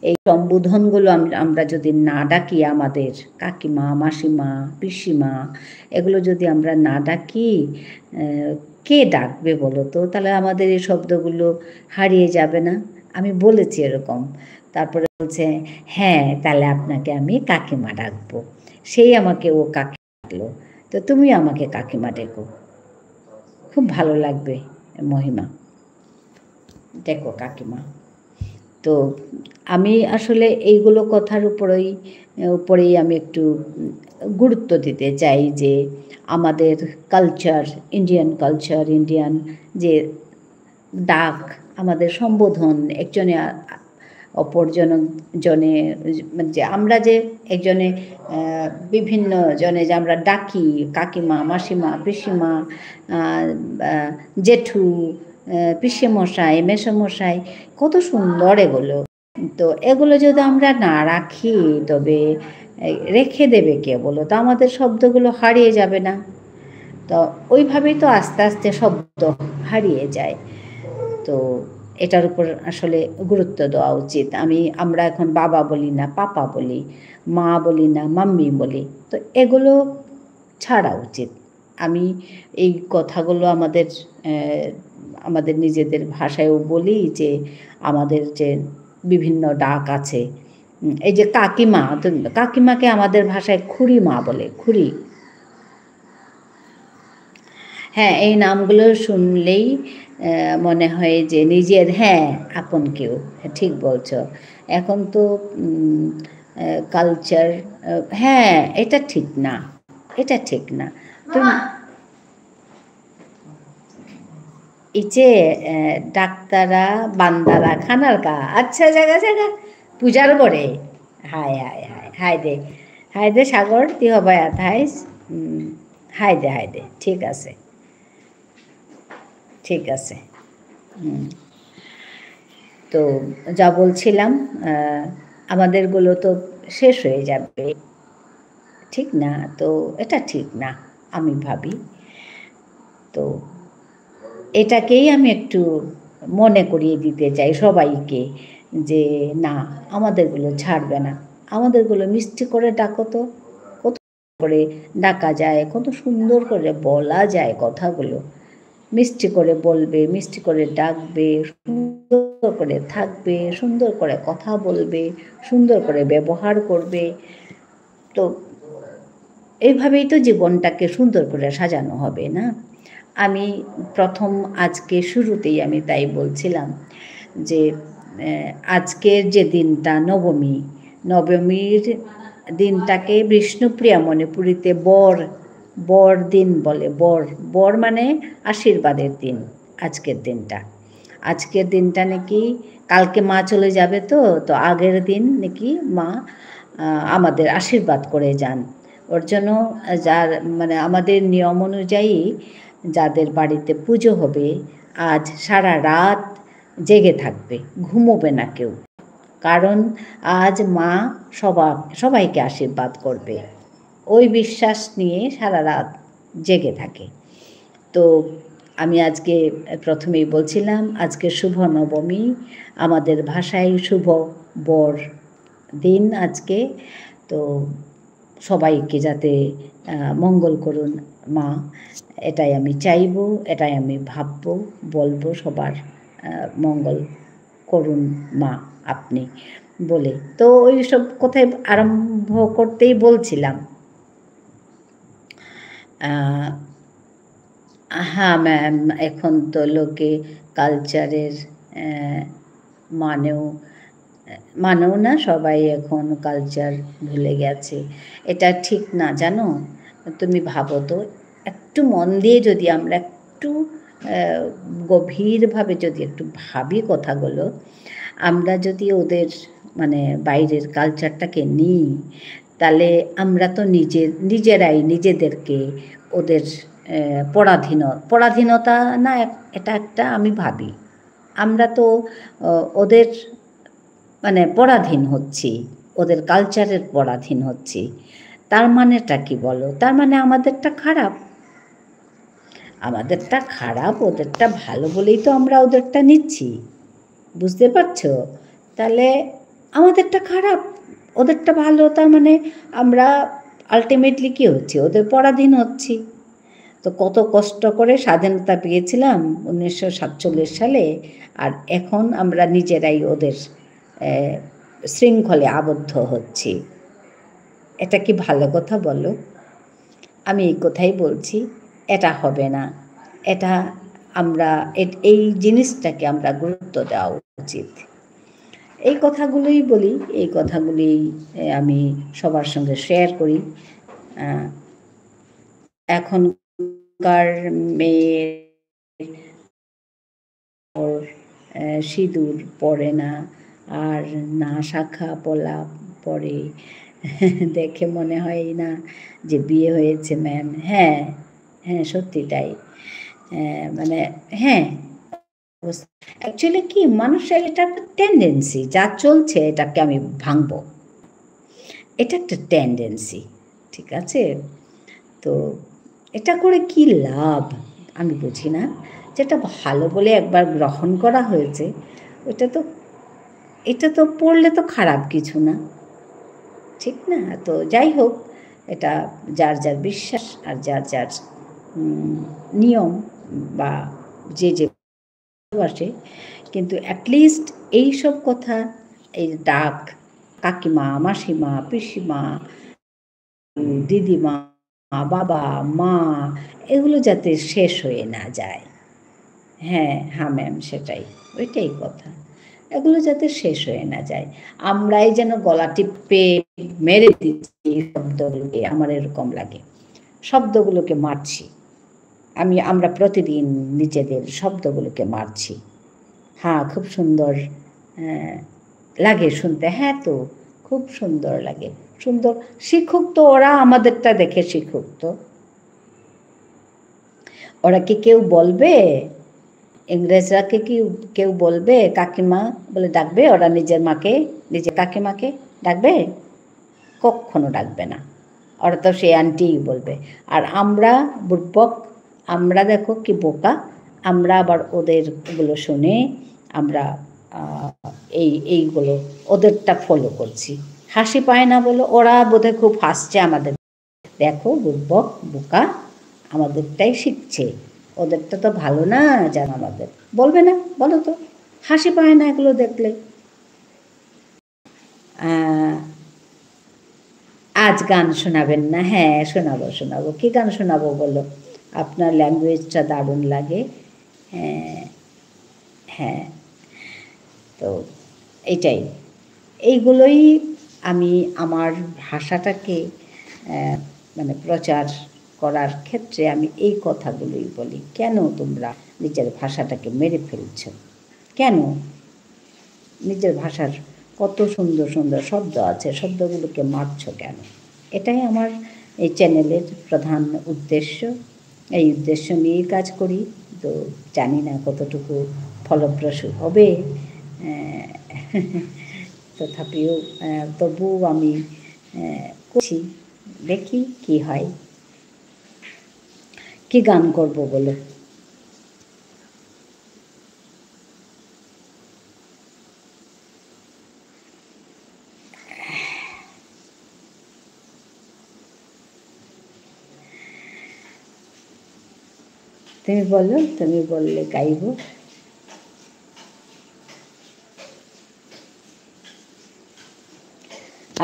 এই সম্বোধনগুলো আমরা যদি না ডাকি, আমাদের কাকিমা, মাসিমা, পিসিমা, এগুলো যদি আমরা না ডাকি, কে ডাকবে বলো তো? তাহলে আমাদের এই শব্দগুলো হারিয়ে যাবে না? আমি বলেছি এরকম। তারপরে বলছে হ্যাঁ, তাহলে আপনাকে আমি কাকিমা ডাকবো। সেই আমাকে ও কাকি ডাকলো। তো তুমি আমাকে কাকিমা ডেকো, খুব ভালো লাগবে মহিমা, ডেকো কাকিমা। তো আমি আসলে এইগুলো কথার উপরেই আমি একটু গুরুত্ব দিতে চাই যে আমাদের কালচার, ইন্ডিয়ান যে ডাক, আমাদের সম্বোধন, একজনে অপরজনে যে আমরা যে একজনে বিভিন্ন জনে যে আমরা ডাকি, কাকিমা, মাসিমা, পিসিমা, জেঠু, পিসেমশাই, মেসোমশাই, কত সুন্দর এগুলো। তো এগুলো যদি আমরা না রাখি, তবে রেখে দেবে কে বলো তো? আমাদের শব্দগুলো হারিয়ে যাবে না? তো ওইভাবেই তো আস্তে আস্তে শব্দ হারিয়ে যায়। তো এটার উপর আসলে গুরুত্ব দেওয়া উচিত। আমরা এখন বাবা বলি না, পাপা বলি, মা বলি না, মাম্মি বলি। তো এগুলো ছাড়া উচিত। আমি এই কথাগুলো আমাদের নিজেদের ভাষায়ও বলি যে আমাদের যে বিভিন্ন ডাক আছে, এই যে কাকিমা, কাকিমাকে আমাদের ভাষায় খুড়িমা বলে, খুড়ি। হ্যাঁ, এই নামগুলো শুনলেই মনে হয় যে নিজের, হ্যাঁ, আপন কেউ। ঠিক বলছ। এখন তো কালচার, হ্যাঁ, এটা ঠিক না, এটা ঠিক না। তুমি ইচে ডাক্তারা বান্দারা খানার কা আচ্ছা জায়গা পূজার করে হাই দে সাগর তুই হবায়াত হাইস, হাই দে ঠিক আছে, ঠিক আছে। তো যা বলছিলাম, আমাদেরগুলো তো শেষ হয়ে যাবে, ঠিক না? তো এটা ঠিক না আমি ভাবি। তো এটাকেই আমি একটু মনে করিয়ে দিতে চাই সবাইকে, যে না, আমাদেরগুলো ছাড়বে না, আমাদেরগুলো মিষ্টি করে ডাকো তো, কত করে ডাকা যায়, কত সুন্দর করে বলা যায় কথাগুলো। মিষ্টি করে বলবে, মিষ্টি করে ডাকবে, সুন্দর করে থাকবে, সুন্দর করে কথা বলবে, সুন্দর করে ব্যবহার করবে। তো এইভাবেই তো জীবনটাকে সুন্দর করে সাজানো হবে, না? আমি প্রথম আজকে শুরুতেই আমি তাই বলছিলাম যে আজকের যে দিনটা নবমীর দিনটাকে বিষ্ণুপ্রিয়া মণিপুরীতে বর দিন বলে। বর মানে আশীর্বাদের দিন। আজকের দিনটা নাকি কালকে মা চলে যাবে, তো আগের দিন নাকি মা আমাদের আশীর্বাদ করে যান। ওর জন্য যার মানে আমাদের নিয়ম অনুযায়ী যাদের বাড়িতে পুজো হবে আজ সারা রাত জেগে থাকবে, ঘুমোবে না কেউ, কারণ আজ মা সবাইকে আশীর্বাদ করবে। ওই বিশ্বাস নিয়ে সারা রাত জেগে থাকে। তো আমি আজকে প্রথমেই বলছিলাম আজকে শুভ নবমী, আমাদের ভাষায় শুভ বর দিন আজকে। তো সবাইকে যাতে মঙ্গল করুন মা, এটাই আমি চাইব, এটাই আমি ভাবব, বলবো সবার মঙ্গল করুন মা আপনি বলে। তো ওই সব কথায় আরম্ভ করতেই বলছিলাম, হ্যাঁ ম্যাম, এখন তো লোকে কালচারের মানেও না, সবাই এখন কালচার ভুলে গেছে। এটা ঠিক না, জানো? তুমি ভাবো তো, একটু মন দিয়ে যদি আমরা একটু গভীরভাবে যদি একটু ভাবি কথাগুলো, আমরা যদি ওদের মানে বাইরের কালচারটাকে নিই, তাহলে আমরা তো নিজেরাই নিজেদেরকে ওদের পরাধীনতা না, এটা একটা আমি ভাবি, আমরা তো ওদের মানে পরাধীন হচ্ছি, ওদের কালচারের পরাধীন হচ্ছি। তার মানেটা কি বলো? তার মানে আমাদেরটা খারাপ, ওদেরটা ভালো বলেই তো আমরা ওদেরটা নিচ্ছি, বুঝতে পারছো? তাহলে আমাদেরটা খারাপ, ওদেরটা ভালো, তার মানে আমরা আলটিমেটলি কী হচ্ছি? ওদের পরাধীন হচ্ছি। তো কত কষ্ট করে স্বাধীনতা পেয়েছিলাম 1947 সালে, আর এখন আমরা নিজেরাই ওদের শৃঙ্খলে আবদ্ধ হচ্ছি। এটা কি ভালো কথা বলো? আমি এই কথাই বলছি, এটা হবে না। এটা আমরা এই জিনিসটাকে আমরা গুরুত্ব দেওয়া উচিত। এই কথাগুলোই বলি, এই কথাগুলি আমি সবার সঙ্গে শেয়ার করি। এখনকার মেয়ে সিঁদুর পরে না, আর না শাখা পলা পরে, দেখে মনে হয় না যে বিয়ে হয়েছে ম্যাম। হ্যাঁ, সত্যি তাই। মানে হ্যাঁ, অ্যাকচুয়ালি কি, মানুষের এটা একটা টেন্ডেন্সি, যা চলছে এটাকে আমি ভাঙবো, এটা একটা টেন্ডেন্সি, ঠিক আছে? তো এটা করে কি লাভ আমি বুঝি না। যেটা ভালো বলে একবার গ্রহণ করা হয়েছে, এটা তো পড়লে তো খারাপ কিছু না, ঠিক না? তো যাই হোক, এটা যার যার বিশ্বাস আর যার যার নিয়ম, বা যে ভালোবাসে। কিন্তু অ্যাটলিস্ট এই সব কথা, এই ডাক কাকিমা, মাসিমা, পিসিমা, দিদিমা, বাবা, মা, এগুলো যাতে শেষ হয়ে না যায়। হ্যাঁ ম্যাম, ওইটাই কথা, এগুলো যাতে শেষ হয়ে না যায়। আমরাই যেন গলা টিপে মেরে দিচ্ছি শব্দগুলোকে, আমার এরকম লাগে, শব্দগুলোকে মারছি। আমরা প্রতিদিন নিজেদের শব্দগুলোকে মারছি। হ্যাঁ, খুব সুন্দর লাগে শুনতে। হ্যাঁ, তো খুব সুন্দর লাগে, সুন্দর। শিখুক তো ওরা, আমাদেরটা দেখে শিখুক তো। ওরা কি কেউ বলবে, ইংরেজরা কি কেউ বলবে কাকিমা বলে ডাকবে? ওরা নিজের কাকিমাকে ডাকবে? কখনো ডাকবে না। ওরা তো সে আন্টিই বলবে। আর আমরা বুড়বক, আমরা দেখো কি বোকা, আমরা আবার ওদের ওগুলো শুনে আমরা এইগুলো ওদেরটা ফলো করছি। হাসি পায় না বলো, ওরা বোধহয় খুব হাসছে আমাদের, দেখো বুর্বক বোকা আমাদেরটাই শিখছে, ওদেরটা তো ভালো না জানো আমাদের, বলবে না বলো তো? হাসি পায় না এগুলো দেখলে? আজ গান শোনাবেন না? হ্যাঁ শোনাবো শোনাবো। কী গান শোনাবো বলো? আপনার ল্যাঙ্গুয়েজটা দারুণ লাগে। হ্যাঁ হ্যাঁ, তো এইটাই, এইগুলোই আমি আমার ভাষাটাকে মানে প্রচার করার ক্ষেত্রে আমি এই কথাগুলোই বলি। কেন তোমরা নিজের ভাষাটাকে মেরে ফেলছ? কেন? নিজের ভাষার কত সুন্দর সুন্দর শব্দ আছে, শব্দগুলোকে মারছ কেন? এটাই আমার এই চ্যানেলের প্রধান উদ্দেশ্য। এই উদ্দেশ্য নিয়েই কাজ করি। তো জানি না কতটুকু ফলপ্রসূ হবে, তথাপিও তবু আমি করছি, দেখি কি হয়। কি গান করব বলো? তুমি বলো, তুমি বললে গাইব।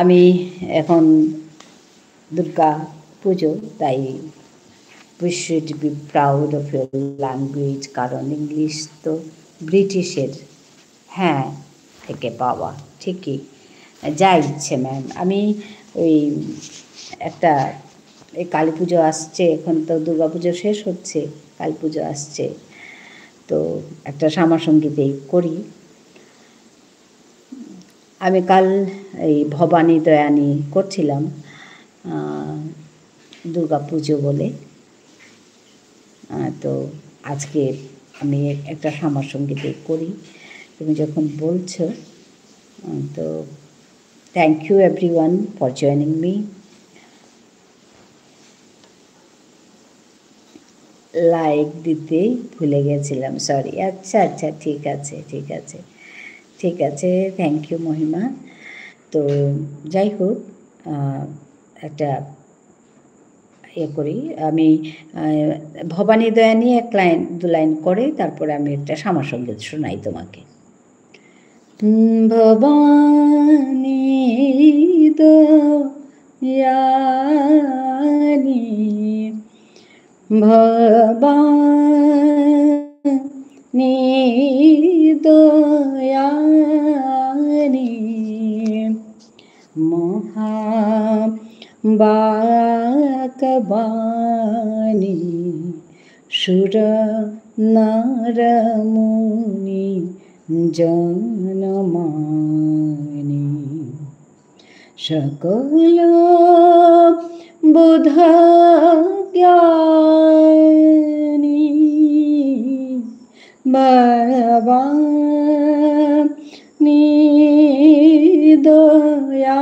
আমি এখন দুর্গা পুজো, তাই we should be proud of your language, কারণ ইংলিশ তো ব্রিটিশের হ্যাঁ থেকে পাওয়া। ঠিকই, যা ইচ্ছে ম্যাম। আমি ওই একটা এই কালী পুজো আসছে, এখন তো দুর্গা পুজো শেষ হচ্ছে, কালী পুজো আসছে, তো একটা শ্যামাসঙ্গীতেই করি। আমি কাল এই ভবানী দয়ানী করছিলাম দুর্গা পুজো বলে, তো আজকে আমি একটা শ্যামাসঙ্গীতে করি। তুমি যখন বলছো, তো thank you everyone for joining me. Like দিতে ভুলে গেছিলাম, সরি। আচ্ছা আচ্ছা, ঠিক আছে ঠিক আছে ঠিক আছে, থ্যাংক ইউ মহিমা। তো যাই হোক, একটা করি আমি, ভবানী দয়ানী এক লাইন দু লাইন করে তারপরে আমি একটা শ্যামাসঙ্গীত শোনাই তোমাকে। ভবানী দয়ানী ভবানী দয়ানী মহাবাকবাণী সুর নর মুনি জনমানি সকল বুধ জ্ঞানী ভবানী দয়ানী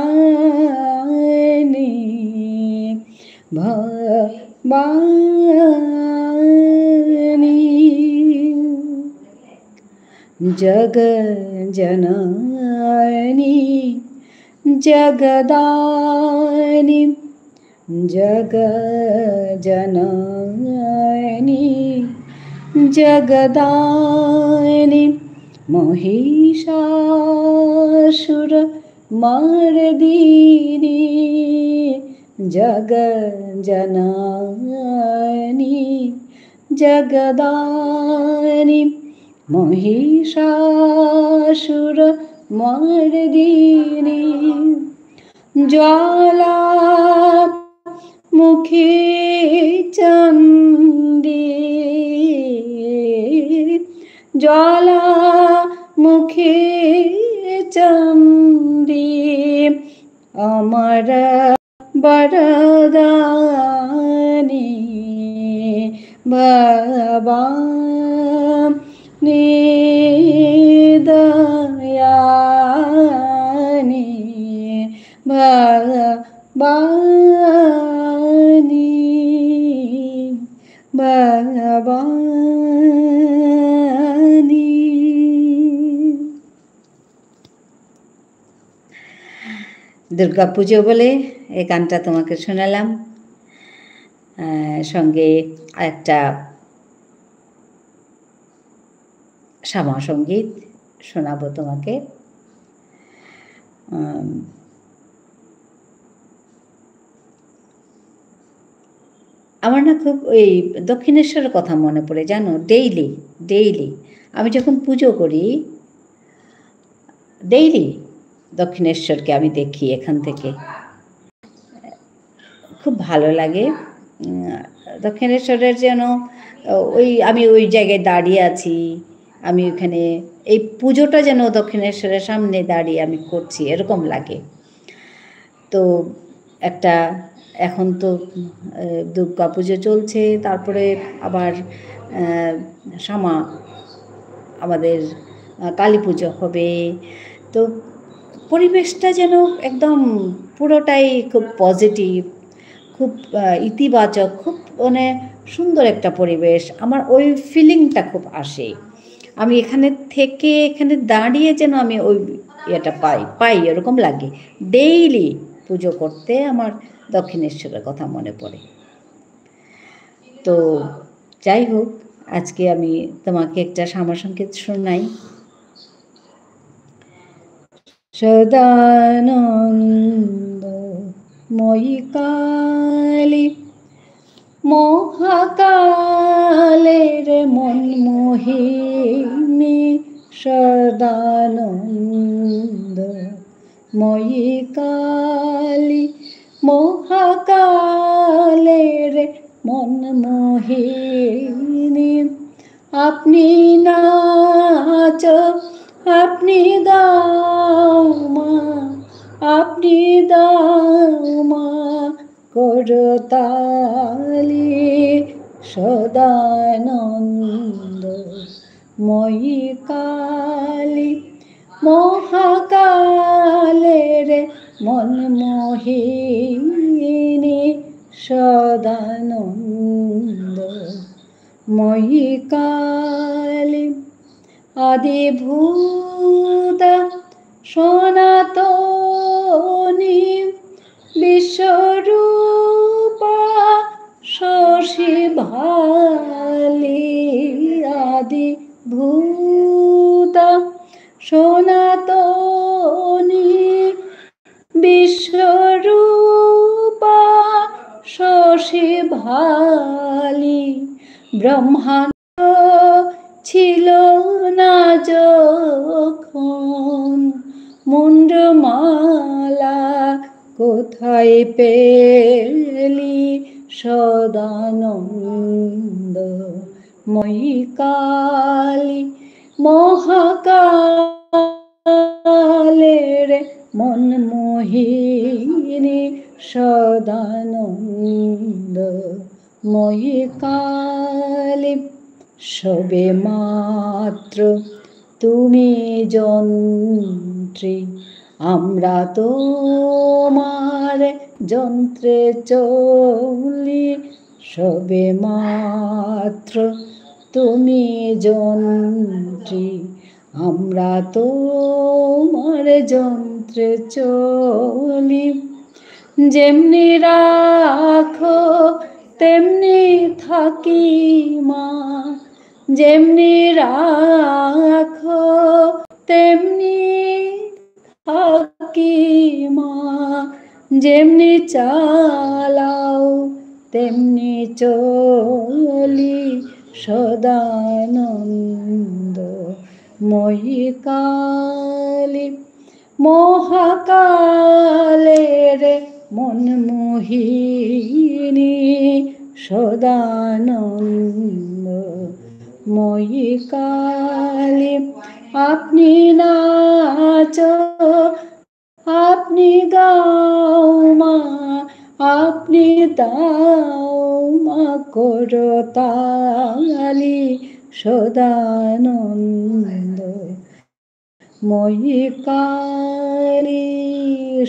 ভবানী জগ জননী জগদানি জগ জননী জগদানি মহিষাসুর মর্দিনী জগ জননী জগদানি মহিষাসুর মর্দিনী জ্বালা মুখে চণ্ডী জ্বালা মুখে চণ্ডী অমর বরদানী ভবানী দয়ানী ভবানী ভবানী দুর্গা পুজো বলে এই গানটা তোমাকে শোনালাম, সঙ্গে একটা শ্যামা সঙ্গীত শোনাবো তোমাকে। আমার না খুব ওই দক্ষিণেশ্বরের কথা মনে পড়ে, জানো। ডেইলি আমি যখন পুজো করি, ডেইলি দক্ষিণেশ্বরকে আমি দেখি এখান থেকে, খুব ভালো লাগে। দক্ষিণেশ্বরের যেন ওই আমি ওই জায়গায় দাঁড়িয়ে আছি, আমি ওখানে এই পুজোটা যেন দক্ষিণেশ্বরের সামনে দাঁড়িয়ে আমি করছি, এরকম লাগে। তো একটা এখন তো দুর্গা পুজো চলছে, তারপরে আবার আমাদের কালী পুজো হবে। তো পরিবেশটা যেন একদম পুরোটাই খুব পজিটিভ, খুব ইতিবাচক, খুব মানে সুন্দর একটা পরিবেশ। আমার ওই ফিলিংটা খুব আসে। আমি এখানে থেকে এখানে দাঁড়িয়ে যেন আমি ওই ইয়েটা পাই এরকম লাগে। ডেইলি পুজো করতে আমার দক্ষিণেশ্বরের কথা মনে পড়ে। তো যাই হোক, আজকে আমি তোমাকে একটা শ্যামা সংগীত শোনাই। সদানন্দ ময়ি কালী মহাকালের মনমোহিনী, সদানন্দ ময়ি কালী মহাকালের মনমোহিনী। আপনি নাচ, আপনি দাও মা, আপনি দাও মা করতালি, সদানন্দ ময়ি কালী মহাকালের মনমোহিনী, সদানন্দ ময়ি কালী। আদিভূত সনাতনী বিশ্বরূপা শশী ভালি, আদিভূত সনাতনী বিশ্বরূপা শশী ভালি। ব্রহ্মাণ্ড ছিল না যখন, মুন্ডমালা কোথায় পেলি, সদানন্দ ময়ি কালী মহাকালের মনমোহিনী, সদানন্দ ময়ি কালী। সবে মাত্র তুমি যন্ত্রী, আমরা তোমার যন্ত্রে চলি, সবে মাত্র তুমি যন্ত্রী, আমরা তোমার যন্ত্রে চলি। যেমনি রাখো তেমনি থাকি মা, যেমনি রাখো তেমনি থাকি মা, যেমনি চালাও তেমনি চলি, সদানন্দ ময়ি কালী মহাকালের মনমোহিনী, সদানন্দ ময়ি কালী। আপনি নাচ, আপনি গাও মা, আপনি দাও মা করতালি, সদানন্দ ময়ি কালী,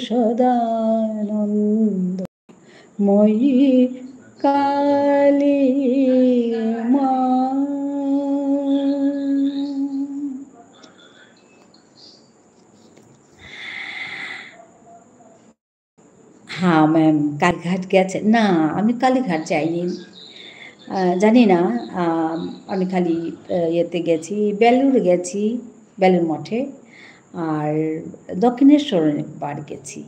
সদানন্দ ময়ি কালী মা। হ্যাঁ ম্যাম, কালীঘাট গেছে না? আমি কালীঘাট যাইনি, জানি না। আমি খালি ইয়েতে গেছি, বেলুড় গেছি, বেলুড় মঠে, আর দক্ষিণেশ্বর অনেকবার গেছি।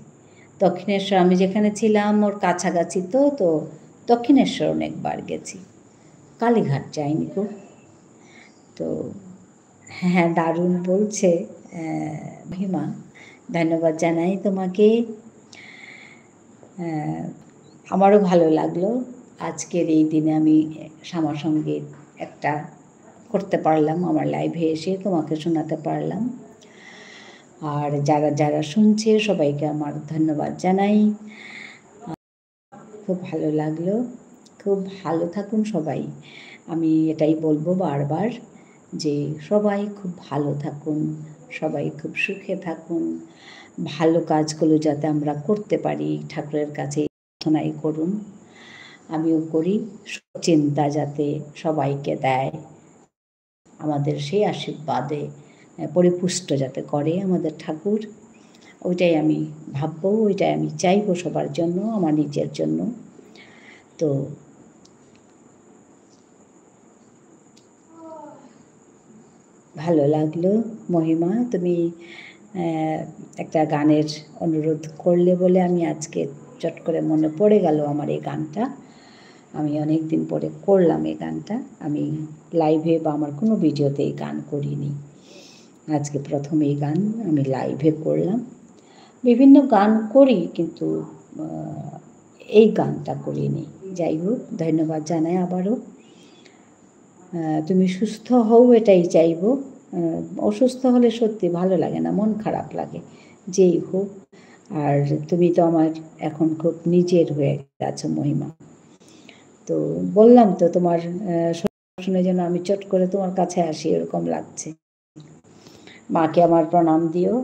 দক্ষিণেশ্বর আমি যেখানে ছিলাম ওর কাছাকাছি, তো দক্ষিণেশ্বর অনেকবার গেছি, কালীঘাট যাইনি গো। তো হ্যাঁ, দারুণ বলছে মহিমা, ধন্যবাদ জানাই তোমাকে। আমারও ভালো লাগলো আজকের এই দিনে আমি শ্যামার সঙ্গে একটা করতে পারলাম, আমার লাইভে এসে তোমাকে শোনাতে পারলাম। আর যারা যারা শুনছে সবাইকে আমার ধন্যবাদ জানাই। খুব ভালো লাগলো, খুব ভালো থাকুন সবাই। আমি এটাই বলবো বারবার যে সবাই খুব ভালো থাকুন, সবাই খুব সুখে থাকুন, ভালো কাজগুলো যাতে আমরা করতে পারি ঠাকুরের কাছে প্রার্থনাই করুন, আমিও করি। চিন্তা যাতে সবাইকে দেয়, আমাদের সেই আশীর্বাদে পরিপুষ্ট যাতে করে আমাদের ঠাকুর, ওইটাই আমি ভাববো, ওইটাই আমি চাইবো সবার জন্য, আমার নিজের জন্য। তো ভালো লাগলো মহিমা, তুমি একটা গানের অনুরোধ করলে বলে আমি আজকে চট করে মনে পড়ে গেল আমার এই গানটা। আমি অনেক দিন পরে করলাম এই গানটা, আমি লাইভে বা আমার কোনো ভিডিওতে এই গান করিনি, আজকে প্রথম এই গান আমি লাইভে করলাম। বিভিন্ন গান করি কিন্তু এই গানটা করিনি। যাই হোক, ধন্যবাদ জানাই আবারও। তুমি সুস্থ হও এটাই চাইবো, অসুস্থ হলে সত্যি ভালো লাগে না, মন খারাপ লাগে যেই হোক। আর তুমি তো আমার এখন খুব নিজের হয়ে গেছো মহিমা। তো বললাম তো তোমার শুনে যেন আমি চট করে তোমার কাছে আসি এরকম লাগছে। মাকে আমার প্রণাম দিও।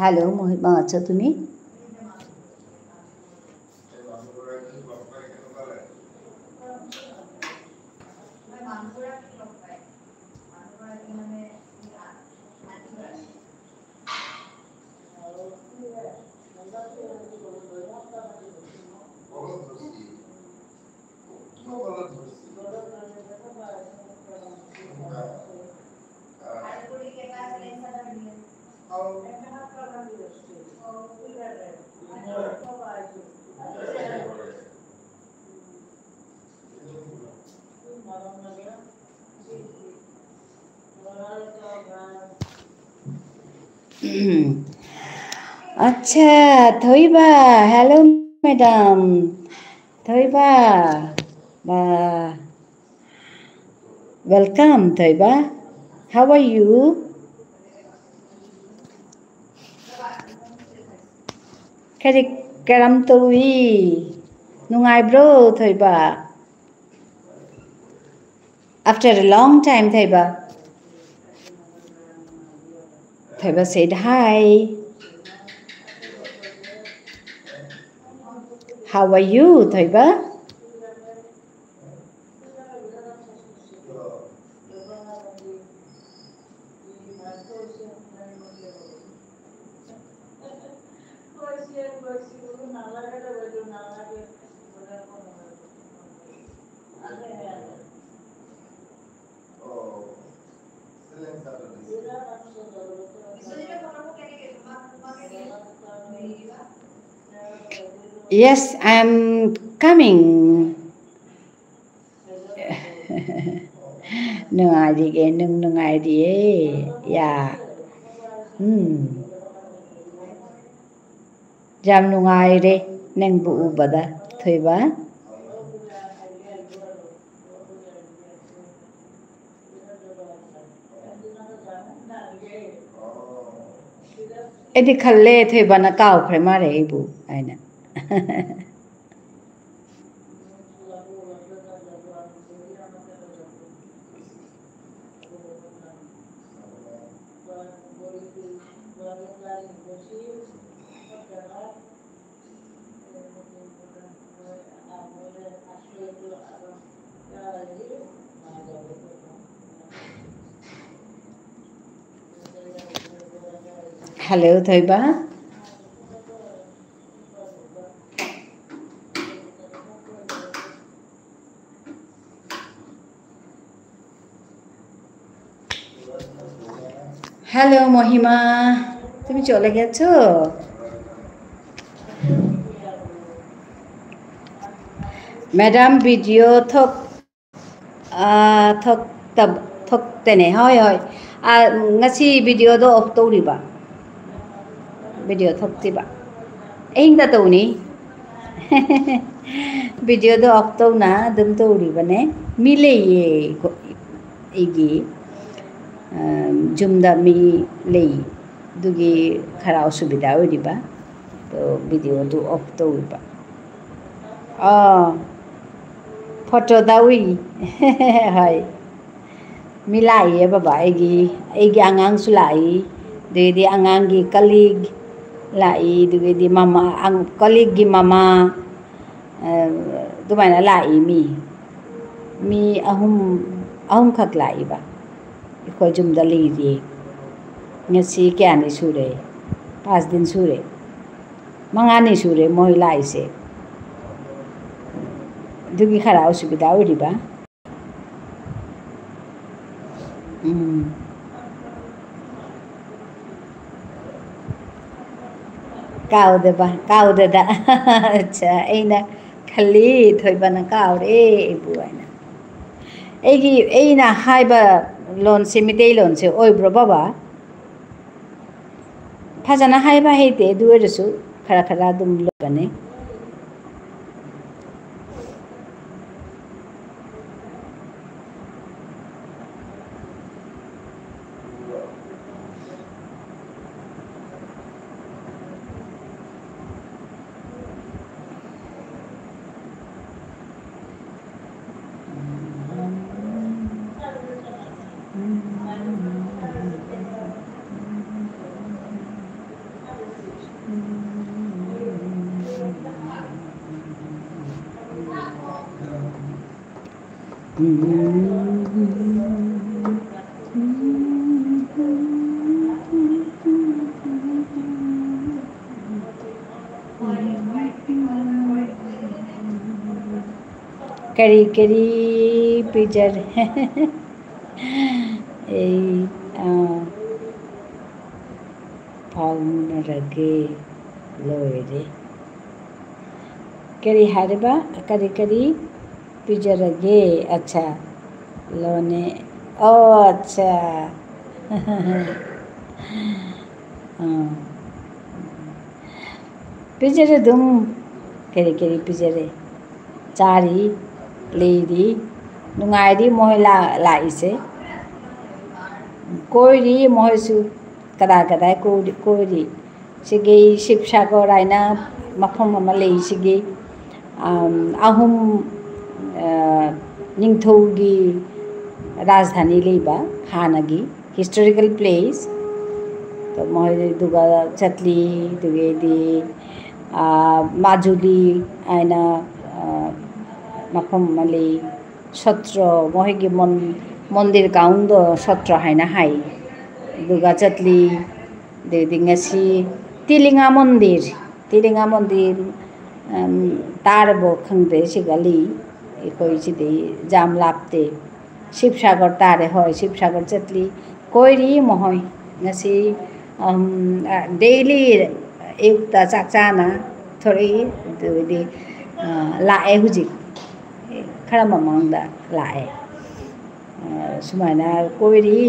হ্যালো মহিমা, আছো তুমি? আচ্ছা, Thoiba, hello madam Thoiba, welcome Thoiba, how are you? Kari karam tui, nungaybro thaiba? After a long time thaiba. Thaiba said hi. How are you thaiba? Yes, I'm coming. Nungaydige nungaydiye, yeah. Jam nungayre nang buo bada thaiba. Edi khalle thaiba na kaw khre mare ibu aina. Hello, Thoiba. Hello, Mohima. তুমি চলে গেছো? Madam video থকতেনে হয় হয় ngasi video do off tawriba video thoktiba ainda tawni video do off tawna dum tawribane mileye igi jumda mi lei dugi khara osubida oiriba to video do off tawriba photo dawi hai milai e baba egi angang su lai di angang gi colleague lai di mama colleague gi mama dumaina lai mi ahum khak lai ba ikoi jumda li di ngasi kyani sure 5 din sure mangani sure moi lai se dugi khara osubida oiriba काउददा अच्छा ऐना खली थोइबना काउरे बुआइना ऐना हाइबा loan से मिटेई loan से ओइब्रो बाबा फाजना हाइबा हेते दुएरसु खरा खरा दुम लोबने करी पिजर फाउनरगे लोरे करी हारबा करी पिजरगे अच्छा लोने ओ अच्छा पिजरे दुम करी पिजरे चारी लेरी नुंगाइरी मोहला लाइसे कोइरी मोहसु कदा कोइरी सिगे शिवसागर आइना मफम अमा लेई सिगे आहम निंगथौगी राजधानी लेबा हानागी हिस्टोरिकल प्लेस तो मोह दुगा चतली दुगेदी माजुली आइना मफम मले सत्र मोहेगी मंदिर काउंद सत्र हाइना हाई दुगा चतली दिंगसी तिलिंगा मंदिर तारबो खंगदे सिगाली इकोई सिदे जाम लापते शिवसागर तारे होय शिवसागर चतली कोइरी मोहय ngasi daily एकता चाकचाना थोड़ी दुदी लाए हुजी खरा ममंगदा लाए सुमाइना कोइरी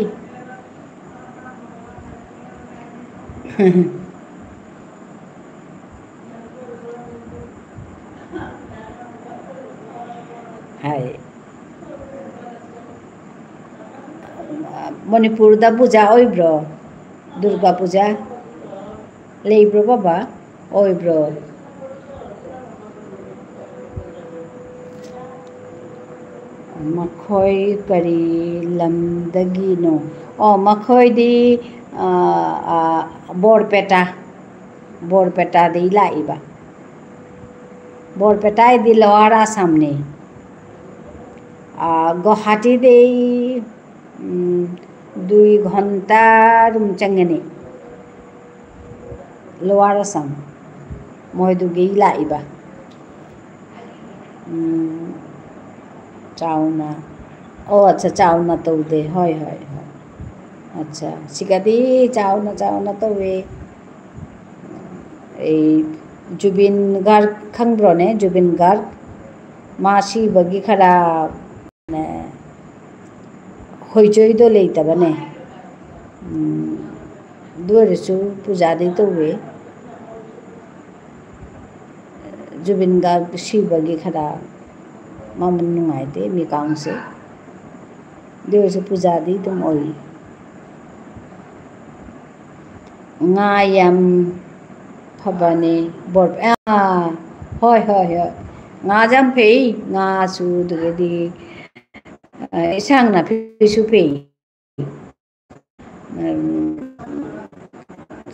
हाय मणिपुर दा पूजा ओइब्रो दुर्गा पूजा लेब्रो बाबा ओइब्रो मखोई करी लमदगी नो ओ मखोई दी बोरपेटा বৰপেটাতেই লাইবা বৰপেটাইদি লোৱাৰ আসামনি গুৱাহাটীত এই 2 ঘণ্টাৰ চংগেনি লোৱাৰ আসাম মইদুগেই লাইবা চাওনা আচ্ছা চাওনা তৌদে হয় আচ্ছা সিকাদি চাওনা তৌৱে এই জুবিন গাৰ্গ খাংব্রনে জুবিন গার্গ মাসি বগি খারা মানে হইচইতো লেইতাবানে দুয়ারেসু পূজা দি তৌৱে জুবিন গার্গ সিবগি খারা মামুন নুঙাইতে mi kaungse দুয়ারেসু পূজা দি তুম ওই ngayam phabane bor হয় ngajam phei nga su dugedi isang na pisu phei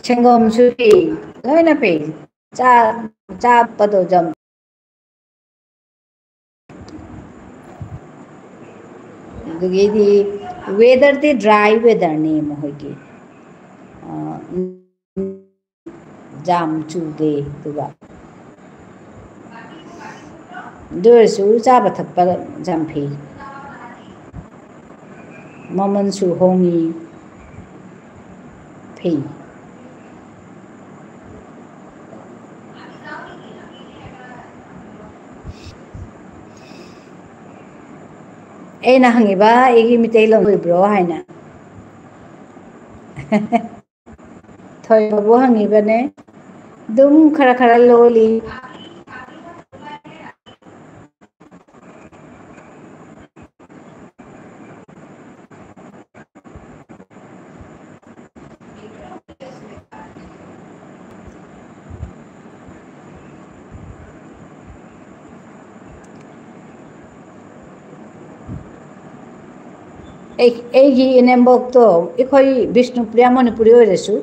chengom su phei loi na phei cha pado jam dugedi weather the dry weather ne mohogi jam chude tuba duresu chaba thakpa jam phei maman su hongi phei aina hangiba egi mitei long bro haina thoi babu hangibane dum khara loli eigi inembok to ikhoi Bishnupriya Manipuri oiresu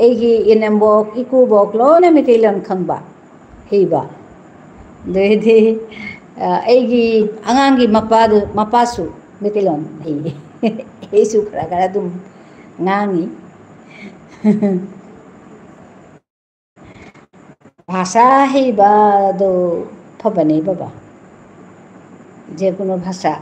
eigi inembok ikubok lona miteilan khangba heiba deidi eigi angangi mapasu miteilan hei eisu khara dum ngangi ভাষা heiba do phabane baba je kono bhasha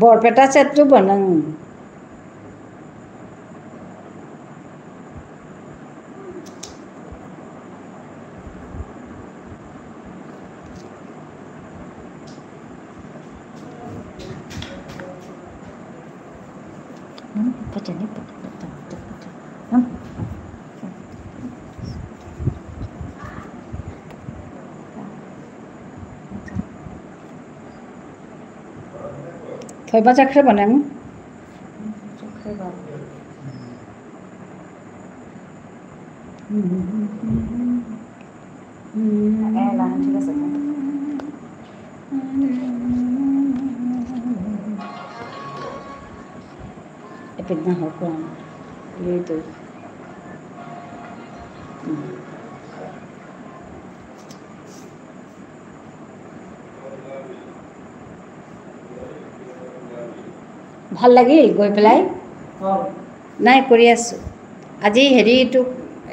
Barpeta চেটটো বনাং Thoi chakre banang epit na ho ko itu ভাল লাগিল গৈ পেলাই নাই কৰি আছো আজি হেৰিটো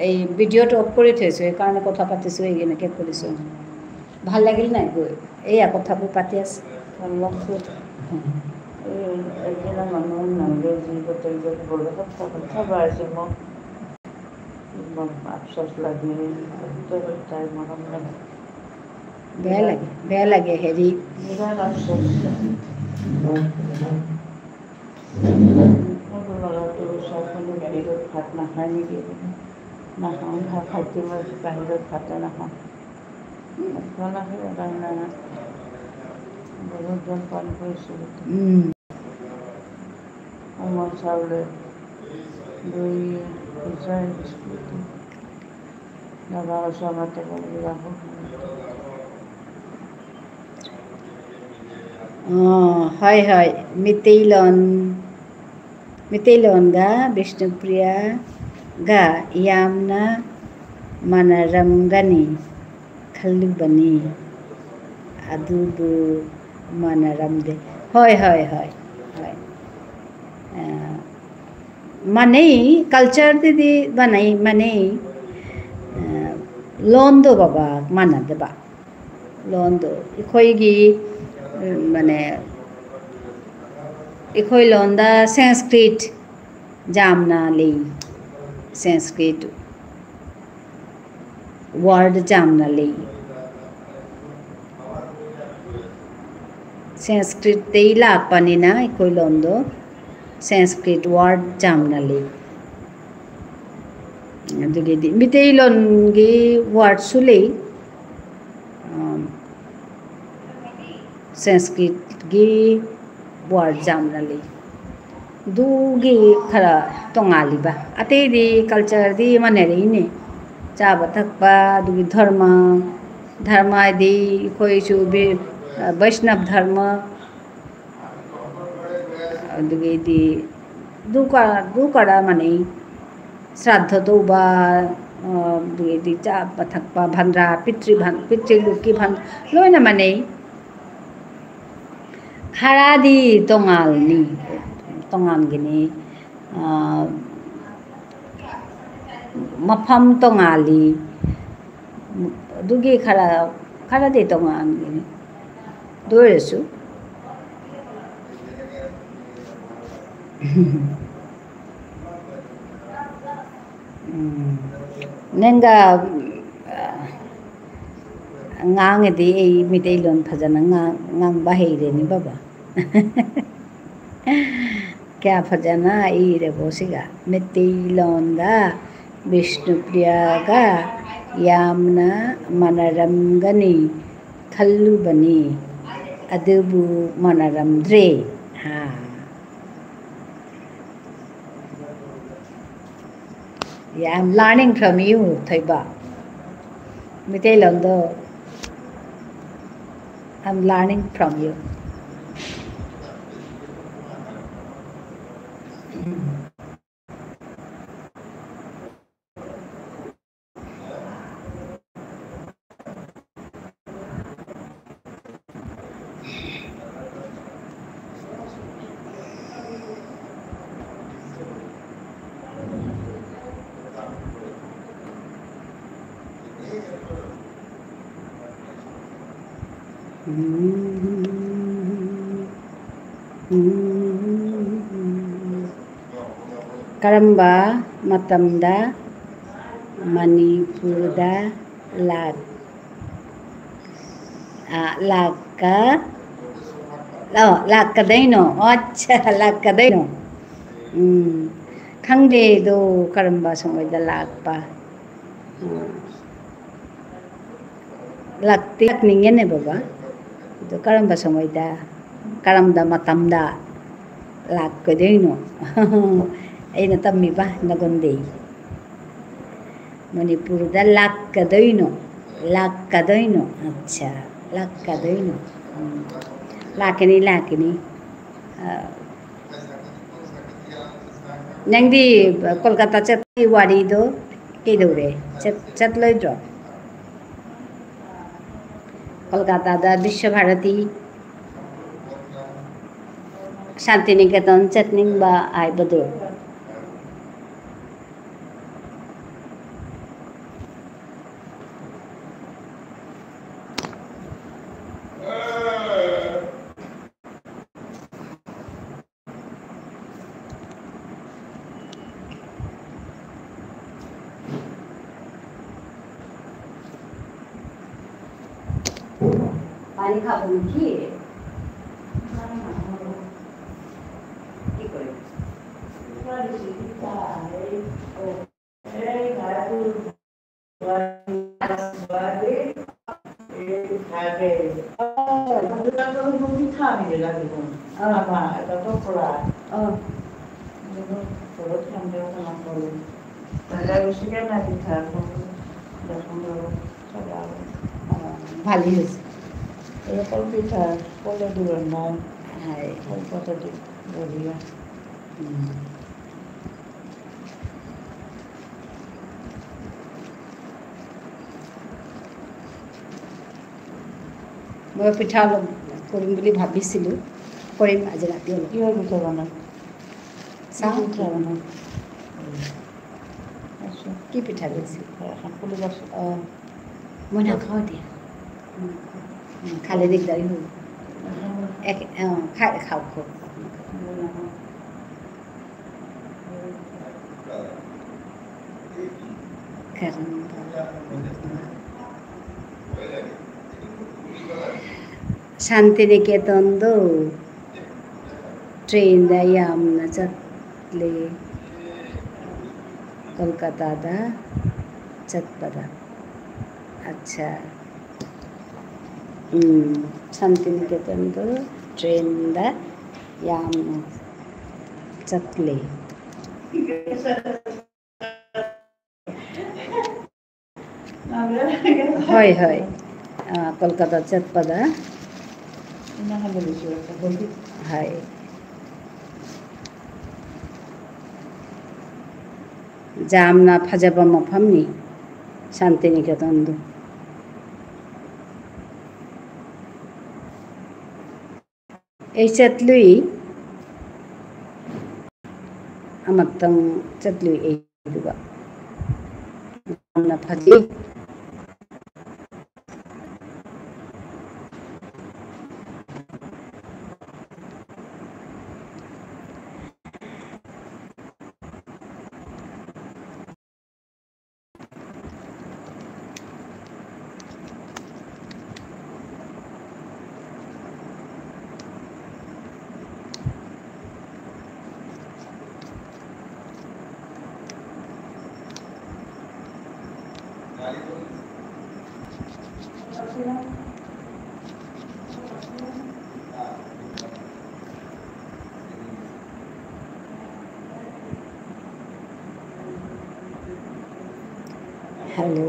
এই ভিডিঅ'টো অফ কৰি থৈছো এই কাৰণে কথা পাতিছো এই এনেকৈ কৰিছো ভাল লাগিল নাই গৈ এইয়া কথাবোৰ পাতি আছে একজনা মানুহ নামলে জীৱতে গ'লে কথা পাইছে মোক আফচোচ লাগে তাই মৰম লাগে বেয়া লাগে হেৰি বিৰাট আফচোচ ল'ৰাটো চবখিনি বাহিৰত ভাত নাখায় নেকি নাখাওঁ ভাত খাইতে মই বাহিৰত ভাতে নাখাওঁ খানা খেয়ে রান্না বহুত জল পান কৰিছোঁ কোমল চাউলে দৈ সিজাই বিস্কুট দাদা ওচৰতে কৰি ৰাখোঁ হয় হয় ꯃꯩꯇꯩꯂꯣꯟꯒ ꯕꯤꯁꯅꯨꯄ꯭ꯔꯤꯌꯥꯒ ꯌꯥꯝꯅ ꯃꯥꯟꯅꯔꯝꯒꯅꯤ ꯈꯜꯂꯨꯕꯅꯤ ꯑꯗꯨꯕꯨ ꯃꯥꯟꯅꯔꯝꯗꯦ ꯍꯣꯏ ꯃꯥꯟꯅꯩ ꯀꯜꯆꯔꯗꯗꯤ ꯃꯥꯟꯅꯩ ꯂꯣꯟꯗꯣ ꯕꯕꯥ ꯃꯥꯟꯅꯗꯕ ꯂꯣꯟꯗꯣ ꯑꯩꯈꯣꯏꯒꯤ ꯃꯥꯅꯦ ꯑꯩꯈꯣꯏ ꯂꯣꯟꯗ ꯁꯪꯁꯀ꯭ꯔꯤꯠ ꯌꯥꯝꯅ ꯂꯩ ꯁꯪꯁꯀ꯭ꯔꯤꯠ ꯋꯥꯔꯗ ꯌꯥꯝꯅ ꯂꯩ ꯁꯪꯁꯀ꯭ꯔꯤꯠꯇꯩ ꯂꯥꯛꯄꯅꯤꯅ ꯑꯩꯈꯣꯏ ꯂꯣꯟꯗꯣ ꯁꯪꯁꯀ꯭ꯔꯤꯠ ꯋꯥꯔꯗ ꯌꯥꯝꯅ ꯂꯩ ꯑꯗꯨꯒꯤꯗꯤ ꯃꯩꯇꯩꯂꯣꯟꯒꯤ ꯋꯥꯔꯗꯁꯨ ꯂꯩ ꯁꯪꯁꯀ꯭ꯔꯤꯠꯀꯤ ꯋꯥꯔꯗ ꯌꯥꯝꯅ ꯂꯩ ꯑꯗꯨꯒꯤ ꯈꯔ ꯇꯣꯡꯉꯥꯜꯂꯤꯕ ꯑꯇꯩꯗꯤ ꯀꯜꯆꯔꯗꯤ ꯃꯥꯟꯅꯔꯛꯏꯅꯦ ꯆꯥꯕ ꯊꯛꯄ ꯑꯗꯨꯒꯤ ꯙꯔꯃ ꯍꯥꯏꯗꯤ ꯑꯩꯈꯣꯏꯁꯨ ꯕꯩꯁꯅꯕ ꯙꯔꯃ ꯑꯗꯨꯒꯤꯗꯤ ꯑꯗꯨ ꯈꯔ ꯃꯥꯟꯅꯩ ꯁ꯭ꯔꯥද්ධ ꯇꯧꯕ ꯑꯗꯨꯒꯤꯗꯤ ꯆꯥꯕ ꯊꯛꯄ ꯚꯟꯗ꯭ꯔꯥ ꯄꯤꯇ꯭ꯔꯤꯂꯣꯛꯀꯤ ꯂꯣꯏꯅ ꯃꯥꯟꯅꯩ ꯈꯔꯗꯤ ꯇꯣꯉꯥꯟꯒꯅꯤ ꯃꯐꯝ ꯇꯣꯉꯥꯜꯂꯤ ꯑꯗꯨꯒꯤ ꯈꯔꯗꯤ ꯇꯣꯉꯥꯟꯒꯅꯤ ꯑꯗꯨ ꯑꯣꯏꯔꯁꯨ ꯅꯪꯒ ꯉꯥꯡꯉꯗꯤ ꯑꯩ ꯃꯩꯇꯩꯂꯣꯟ ꯐꯖꯅ ꯉꯥꯡꯕ ꯍꯩꯔꯦꯅꯤ ꯕꯕꯥ ꯀꯌꯥ ꯐꯖꯅ ꯏꯔꯦꯕꯣ ꯁꯤꯒ ꯃꯩꯇꯩꯂꯣꯟꯒ ꯕꯤꯁꯅꯨꯄ꯭ꯔꯤꯌꯥꯒ ꯌꯥꯝꯅ ꯃꯥꯟꯅꯔꯝꯒꯅꯤ ꯈꯜꯂꯨꯕꯅꯤ ꯑꯗꯨꯕꯨ ꯃꯥꯟꯅꯔꯝꯗ꯭ꯔꯦ Yeah, I'm learning from you, Thaiba. Miteilongo. I'm learning from you. Karamba matamda Manipurda lakadaino acha lakadaino khangde do karamba samoyda lakpa lakningene baba do karamba samoyda karamda matamda lakadaino aina tammiba nagondei Manipurda lakadaino acha lakadaino lakini nangdi Kolkata chatti wari do kedore chatloidro Kolkata da Vishwabharati Shantiniketan chatningba aibado पानी खाबो की करे পিঠাকে পিঠা আনিলে লাগিব এটা টকৰা ঘৰত খান্দে নকৰোঁ বেছিকৈ নাই পিঠা দেখোন ভালেই হৈছে এই কল পিঠা কলে দূৰত নাই হয় কলপাতে দি বঢ়িয়া মই পিঠা অলপ কৰিম বুলি ভাবিছিলোঁ কৰিম আজি ৰাতি অলপ কিহৰ পিঠা বনাম চাওঁ পিঠা বনাম কি পিঠা কৰিছিল এখন ফুলি আছোঁ অঁ মই নাখাওঁ এতিয়া খালে দিগদাৰী হ'ল অঁ খাওক খাওক ಶಾಂತಿನಿಕೇತನದು ಟ್ರೈನ್ದ ಯಾಮ್ನ ಚತ್ಲಿ ಕೋಲ್ಕತ್ತಾದ ಚತ್ಪದ अच्छा ಶಾಂತಿನಿಕೇತನದು ಟ್ರೈನ್ದ ಯಾಮ್ನ ಚತ್ಲಿ হয় হয় কলকাতা চটপদা হয় जामना फजबा मफमनी शांतिनिकेतनदो এই চটলুই আমাত্তং চটলুই এই দুবা জামনা ফাজি हेलो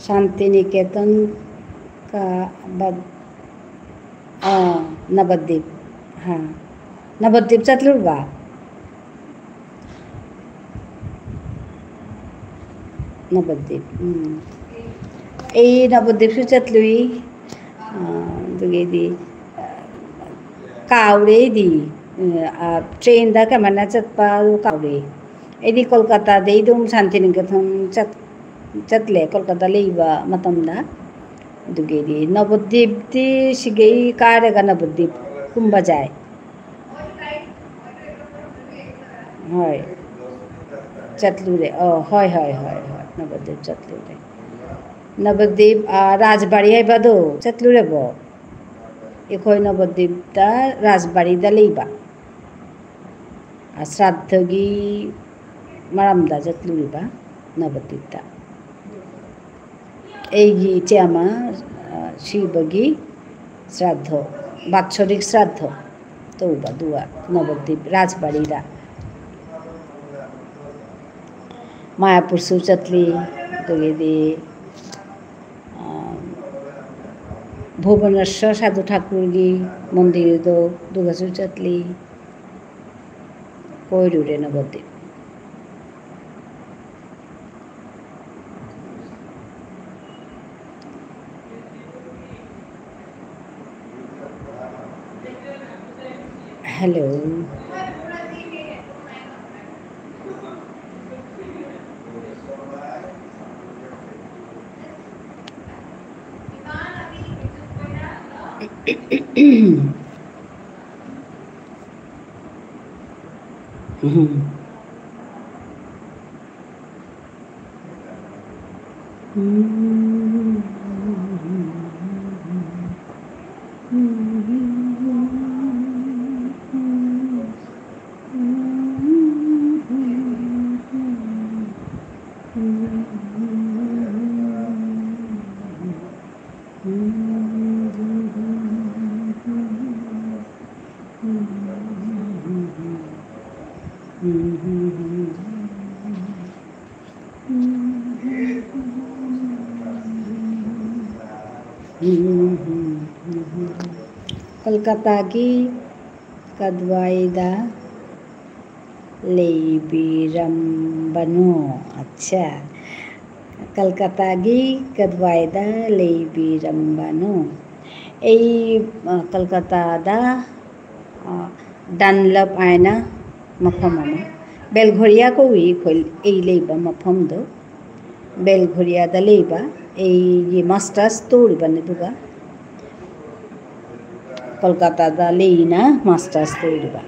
शांतिनिकेतन का नवद्वीप हाँ नवद्वीप चतलुरबा नवद्वीप এই নবদ্বীপ চটলুই দুগেদি कावरे दी ट्रेन दा कमना चटपा कावरे एदी कोलकाता दे दुम शांतिनिकेतन चटले कोलकाता लेबा मतमदा दुगेदी नवद्वीप ती सिगेई कारेगा नवद्वीप कुंबा जाए হয় चटलुरे হয় হয় হয় হয় नवद्वीप चटलुरे नवद्वीप राजबाड़ी है बदो चटलुरे बो एखोय नवद्वीप दा राजबाड़ी दा लेबा श्राद्धगी मारामदा चटलुरेबा नवद्वीप दा एगी चेमा शिवगी श्राद्ध बात्सरिक श्राद्ध तौबा दुआ नवद्वीप राजबाड़ी दा मायापुर सुचतली दुगेदी भुवनेश्वर साधु ठाकुर की मंदिर दो दुगासु चतली कोयरूरे Nabadwip Hello. Kolkata ki kadwaida leibirambano. अच्छा कलकत्ता की कदवायदा लेबीरंबानो এই कलकत्तादा Dunlop आयना मफम अमा बेलघरिया को এই लेबा मफमदो बेलघरियादा लेबा এই मास्टर्स तोड़बने दुगा कोलकाता लेना मास्टर्स तोड़बा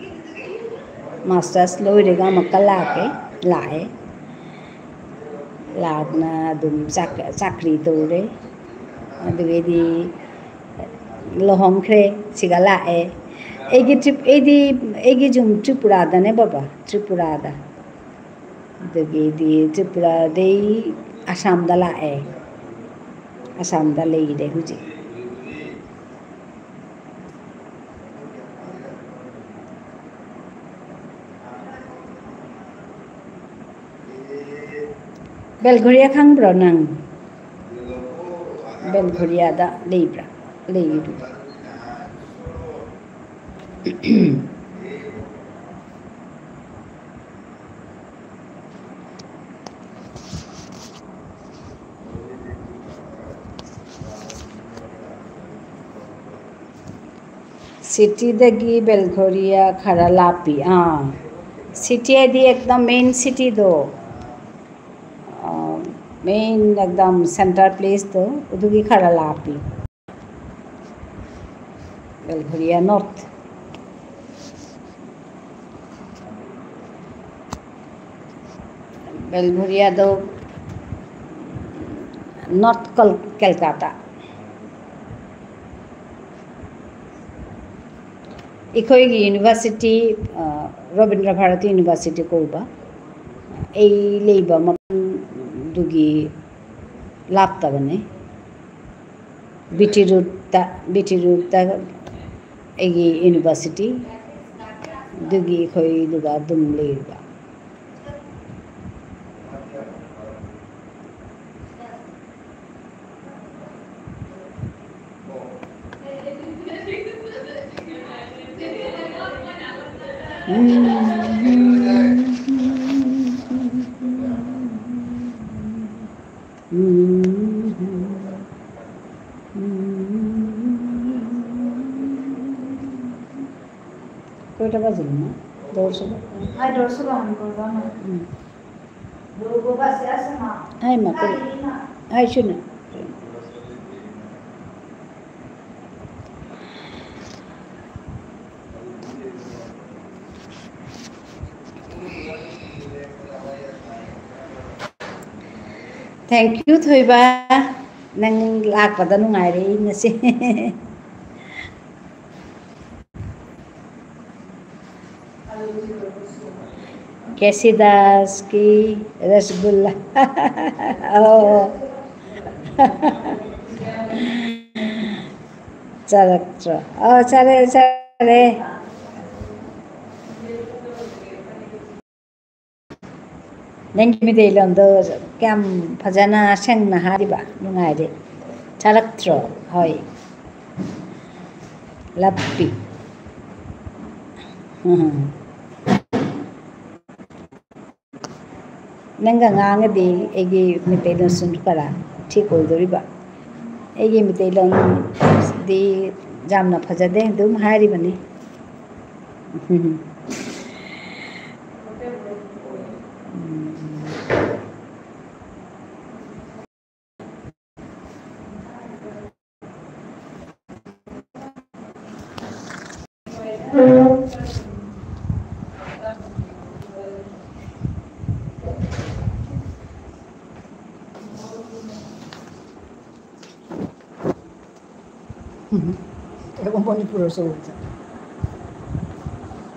मास्टर्स लोरेगा मक्कला के लाए लागना दुम चाकरी तोड़े अदुगेदी लोहंख्रे सिगा लाए एगी जुम त्रिपुरादा ने बाबा त्रिपुरादा अदुगेदी त्रिपुरादे आसामदा लाए आसामदा लेइदे हुजी बेलघरिया खांब्रा नंग बेलघरियादा लेब्रा लेइदु सिटी दगी बेलघरिया खरा लापी सिटी दी एकदम मेन सिटी दो मेन एकदम सेंटर प्लेस तो उदुगी खरा लापी बेलघरिया नॉर्थ बेलघरिया दो नॉर्थ कलकत्ता इखोई यूनिवर्सिटी रवींद्र भारती यूनिवर्सिटी कोबा ए लेबा दुगी लापता बने बीटी रूट एगी यूनिवर्सिटी दुगी खोई दुगा दुम लेबा कोईटा बाजिल ना 200 हाय 200 हम करबा ना दो बस ऐसे ना हाय मा कोई हाय सुना Thank you Thoiba nang lakpada nungaire ngasi कैसीदास की रसगुल्ला चले चले नंगी दे लंदो क्या फजना सेंग नहारिबा नुंगाइदे चलक्त्रो होय लप्पी नंगा ngangadे एगी मितेलन सुनकरा ठीक होइदोरिबा एगी मितेलन दे जामना फजदे दुम हारिबने এরকম মণিপুরের চলছে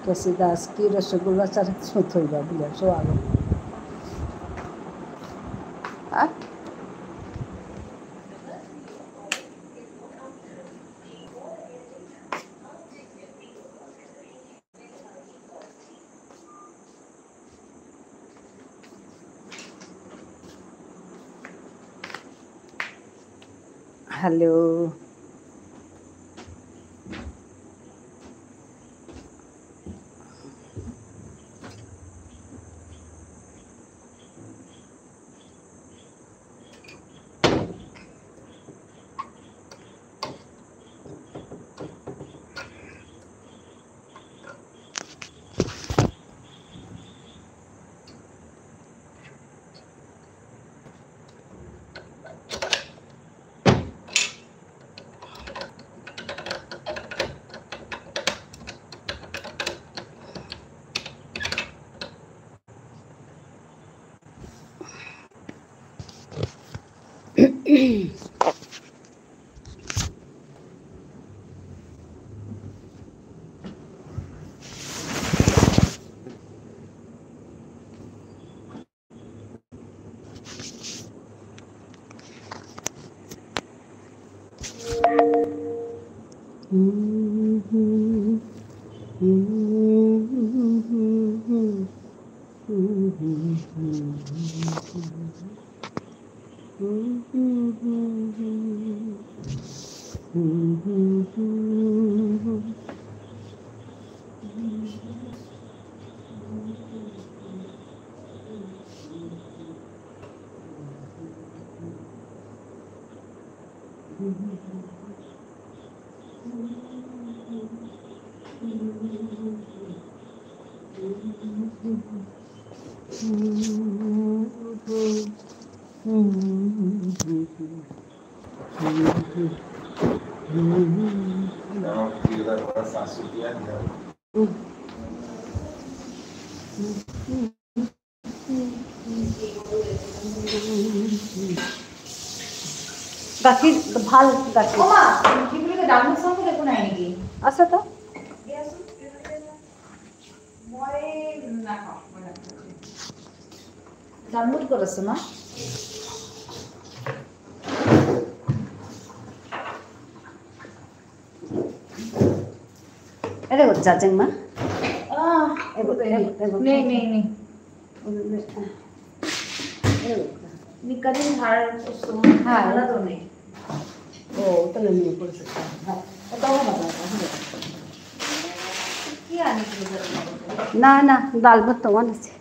কেসি দাস কি রসগোল্লা চার থইবা বলে সো আলো হ্যালো গাখীৰ ভাল গাখীৰ কি বুলি কয় ডাউনলোড চাব একো নাই নেকি আছে তো মই নাখাওঁ ডাউনলোড ক'ত আছে মা এটা ক'ত জাজেং মা नहीं निकलिंग हार उसको हाँ वाला तो नहीं ओ तो नहीं पड़ सकता हाँ बताओ है क्या निकल ना ना दाल भात तो वाला से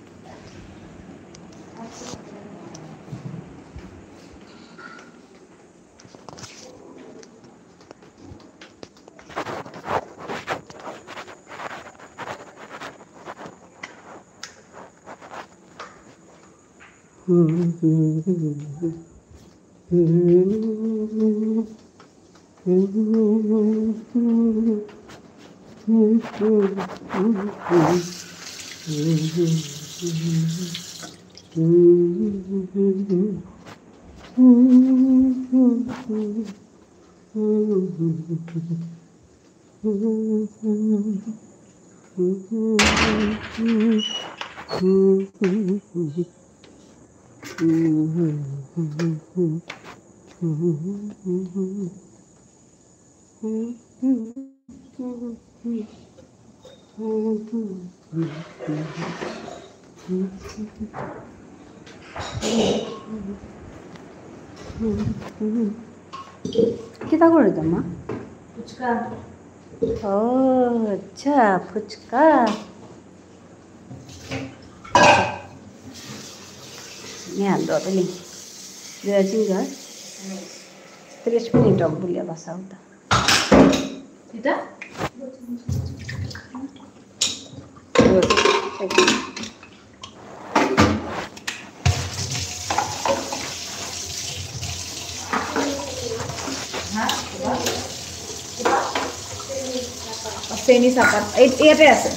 कितना कर रहे माँ फुचका ओह अच्छा फुचका नहीं आंदो तो नहीं जैसिंगा 30 मिनट अब बोलिया बस होता इटा Ini sapat. Iya biasa.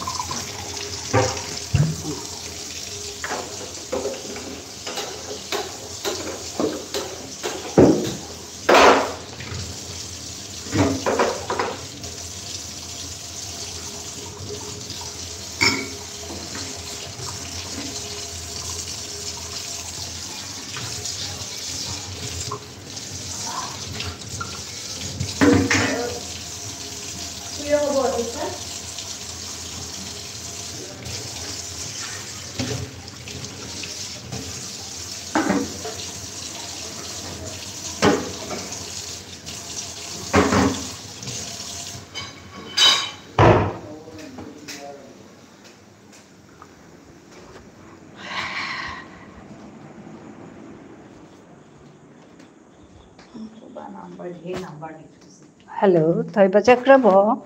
Hello, thoi ba chakra bo.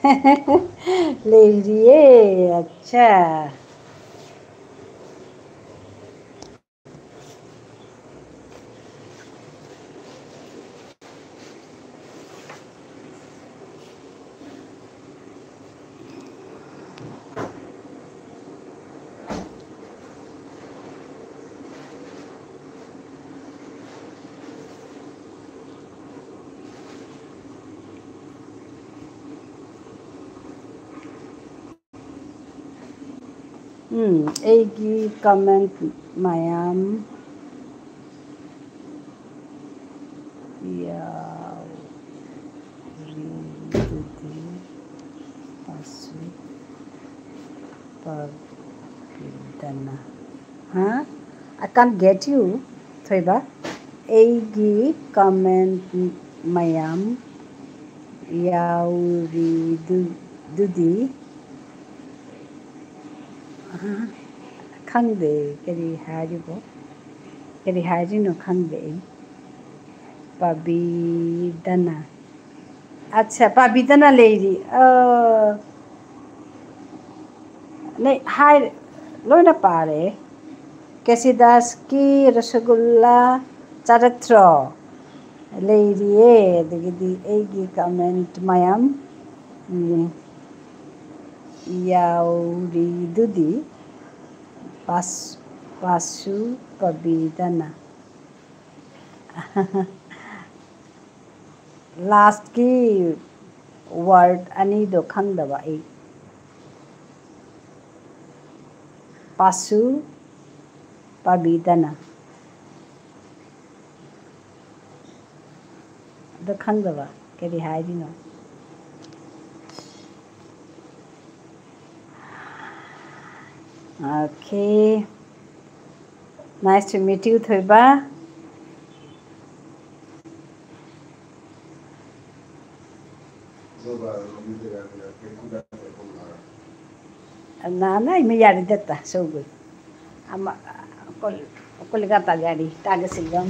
ले लीजिए अच्छा एगी कमेंट मायाम या रीति पासु पविदना हाँ I can't get you Thoiba एगी कमेंट मायाम याउरी दुदी खंदे करी हारिबो करी हारिनो खंदे पविदना अच्छा पविदना लेरी नहीं हाय लोना पारे कैसीदास की रसगुल्ला चरित्र लेरिए दिगदी एगी कमेंट मायाम याउरी दुदी पासु पविदना लास्ट की वर्ड अनी दो खंदबा ए पासु पविदना दो खंदबा करी हाइदिनो Okay, nice to meet you, Thoiba. Na may yari data, so good. Ama ako ligata gari, taga silang.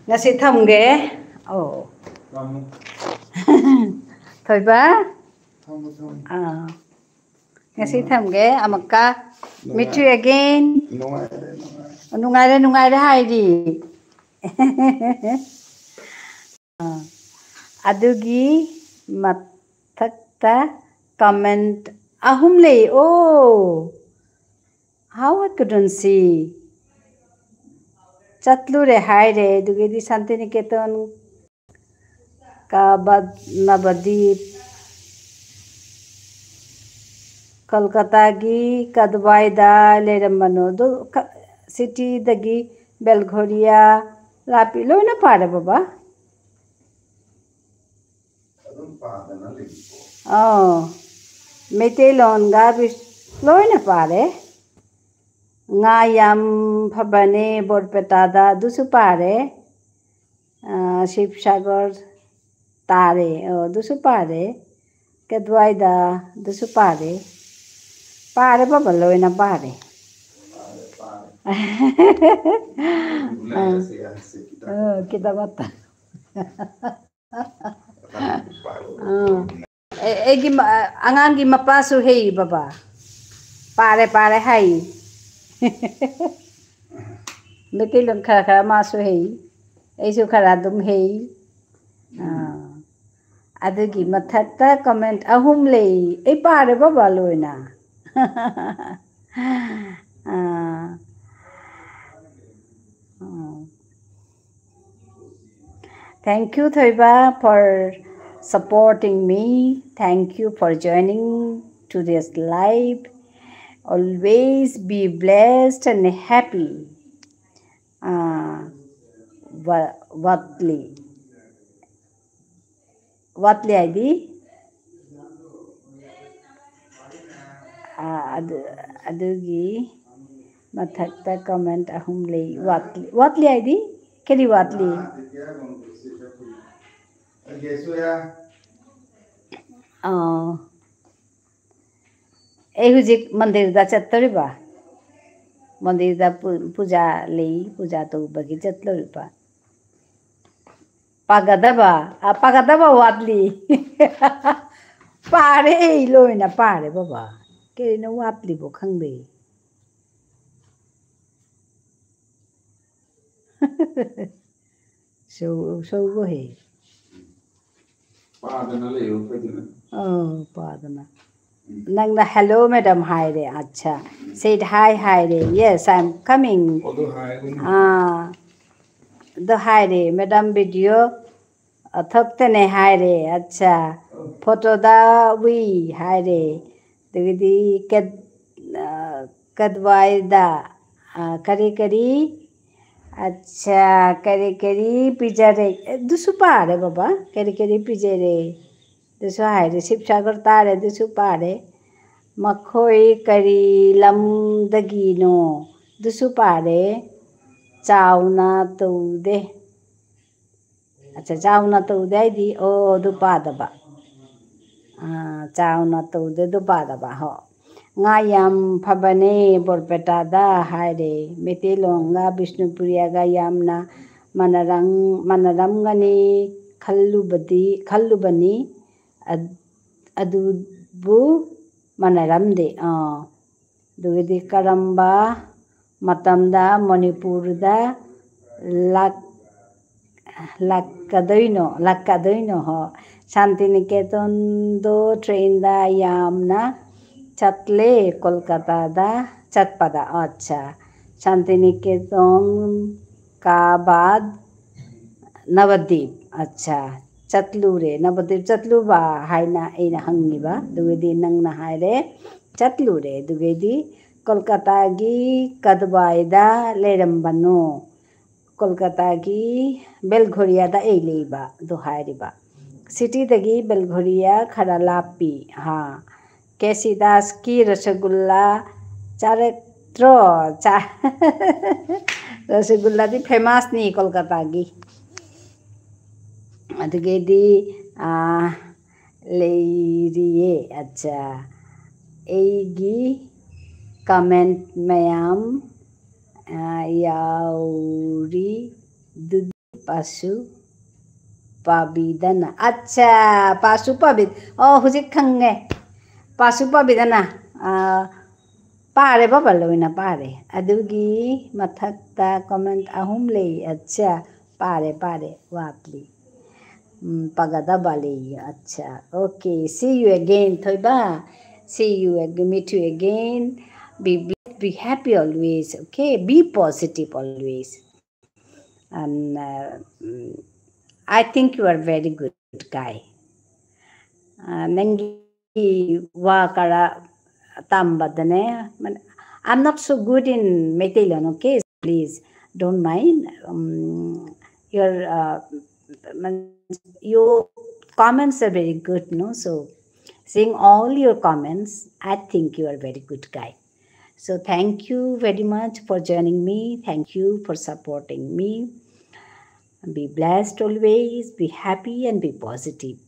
Nasi thamge, oh. Thoiba ngasi thamge amaka meet you again nungaire nungaire hairi adugi mathakta comment ahum lei. Oh, how I couldn't see. Chatlure haire dugedi Santiniketan Kabad Navadip Kolkata gi Kadwaida Lerambano do city dagi Belghoria Lapi loina pare baba. Oh, Metelon garbis loina pare. Ngayam Phabane Borpetada dusu pare. Shivsagar Tare dusu pare. Kadwaida dusu pare. Pare baba loina pare. Kita bata. Egi angangi mapasu hei baba. Pare pare hai. Metilon khara khara masu hei. Eisu khara dum hei. Adugi mathakta comment ahum lei. Ei pare baba loina. Thank you Thoiba for supporting me. Thank you for joining today's live. Always be blessed and happy. Watli Adi. Adugi mathakta comment ahum lei. Watli Adi. Kedi Watli. Huzik mandir da chattariba. Mandir da puja lei puja to bagi chattariba. Pagadaba Watli. Pare loina pare baba. Kedi na Watli bo khangde. So go ahead. Padana leyo padana. Oh, Padana. Nangna hello madam hi re. Acha. Said hi re. Yes, I'm coming. The hi re. Madam video. Thaptane hi re. Acha. Photo da we hi re. Dugidi kadwaida. Kari. अच्छा करी pizza रे दुसु पारे बाबा करी pizza रे दुसु हाय रे शिवसागर तारे दुसु पारे मखोई करी लम दगीनो दुसु पारे चावना तो दे अच्छा चावना तो दे दी ओ दुपा दबा चावना तो दे दुपा दबा हो Ngayam Phabane Borpetada Haire Metelonga Vishnupuriyaga Yamna Manaramgani Khallubani Adubu Manaramde Dugidi Karamba Matamda Manipurda Lakkadoino ho Santiniketan do train da Yamna Chatle Kolkata da Chatpada अच्छा शांतिनिकेतन का बाद नवद्वीप अच्छा चतलू रे नवद्वीप चतलू बा हाइना एना हंगिबा दुगेदी नंगना हायरे चतलू रे दुगेदी कोलकाता गी कदबायदा लेरंबनो कोलकाता गी बेलघोरिया दा एलेबा दो हायरिबा सिटी दगी बेलघोरिया खरा लापी हाँ केसीदास की रसगुल्ला रसगुल्ला दी फेमस नहीं कोलकाता की अदगेदी लेरिए अच्छा एगी कमेंट मयाम याउरी दूध पासु पाबिदना अच्छा पासु पाबिद ओ हुजिक खंगे पासु पाबिदना pare baba loina pare adugi mathakta comment ahum lei acha pare wapli pagada bali acha okay see you again thoiba see you again meet you again be blessed, be happy always okay be positive always and I think you are very good guy nangi wa kara tambadane I'm not so good in Meiteilan, okay? Please don't mind. Your comments are very good, no? So seeing all your comments, I think you are a very good guy. So thank you very much for joining me. Thank you for supporting me. Be blessed always, be happy and be positive.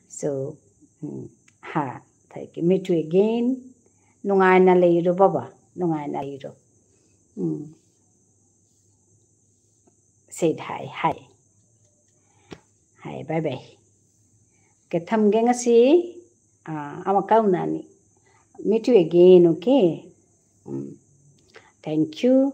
So, thank you. Meet you again. Nungai na leiro baba. Nungai na leiro. Said hi. Hi, bye. Okay, tham genga si. Ama kau nani. Meet you again, okay? Thank you.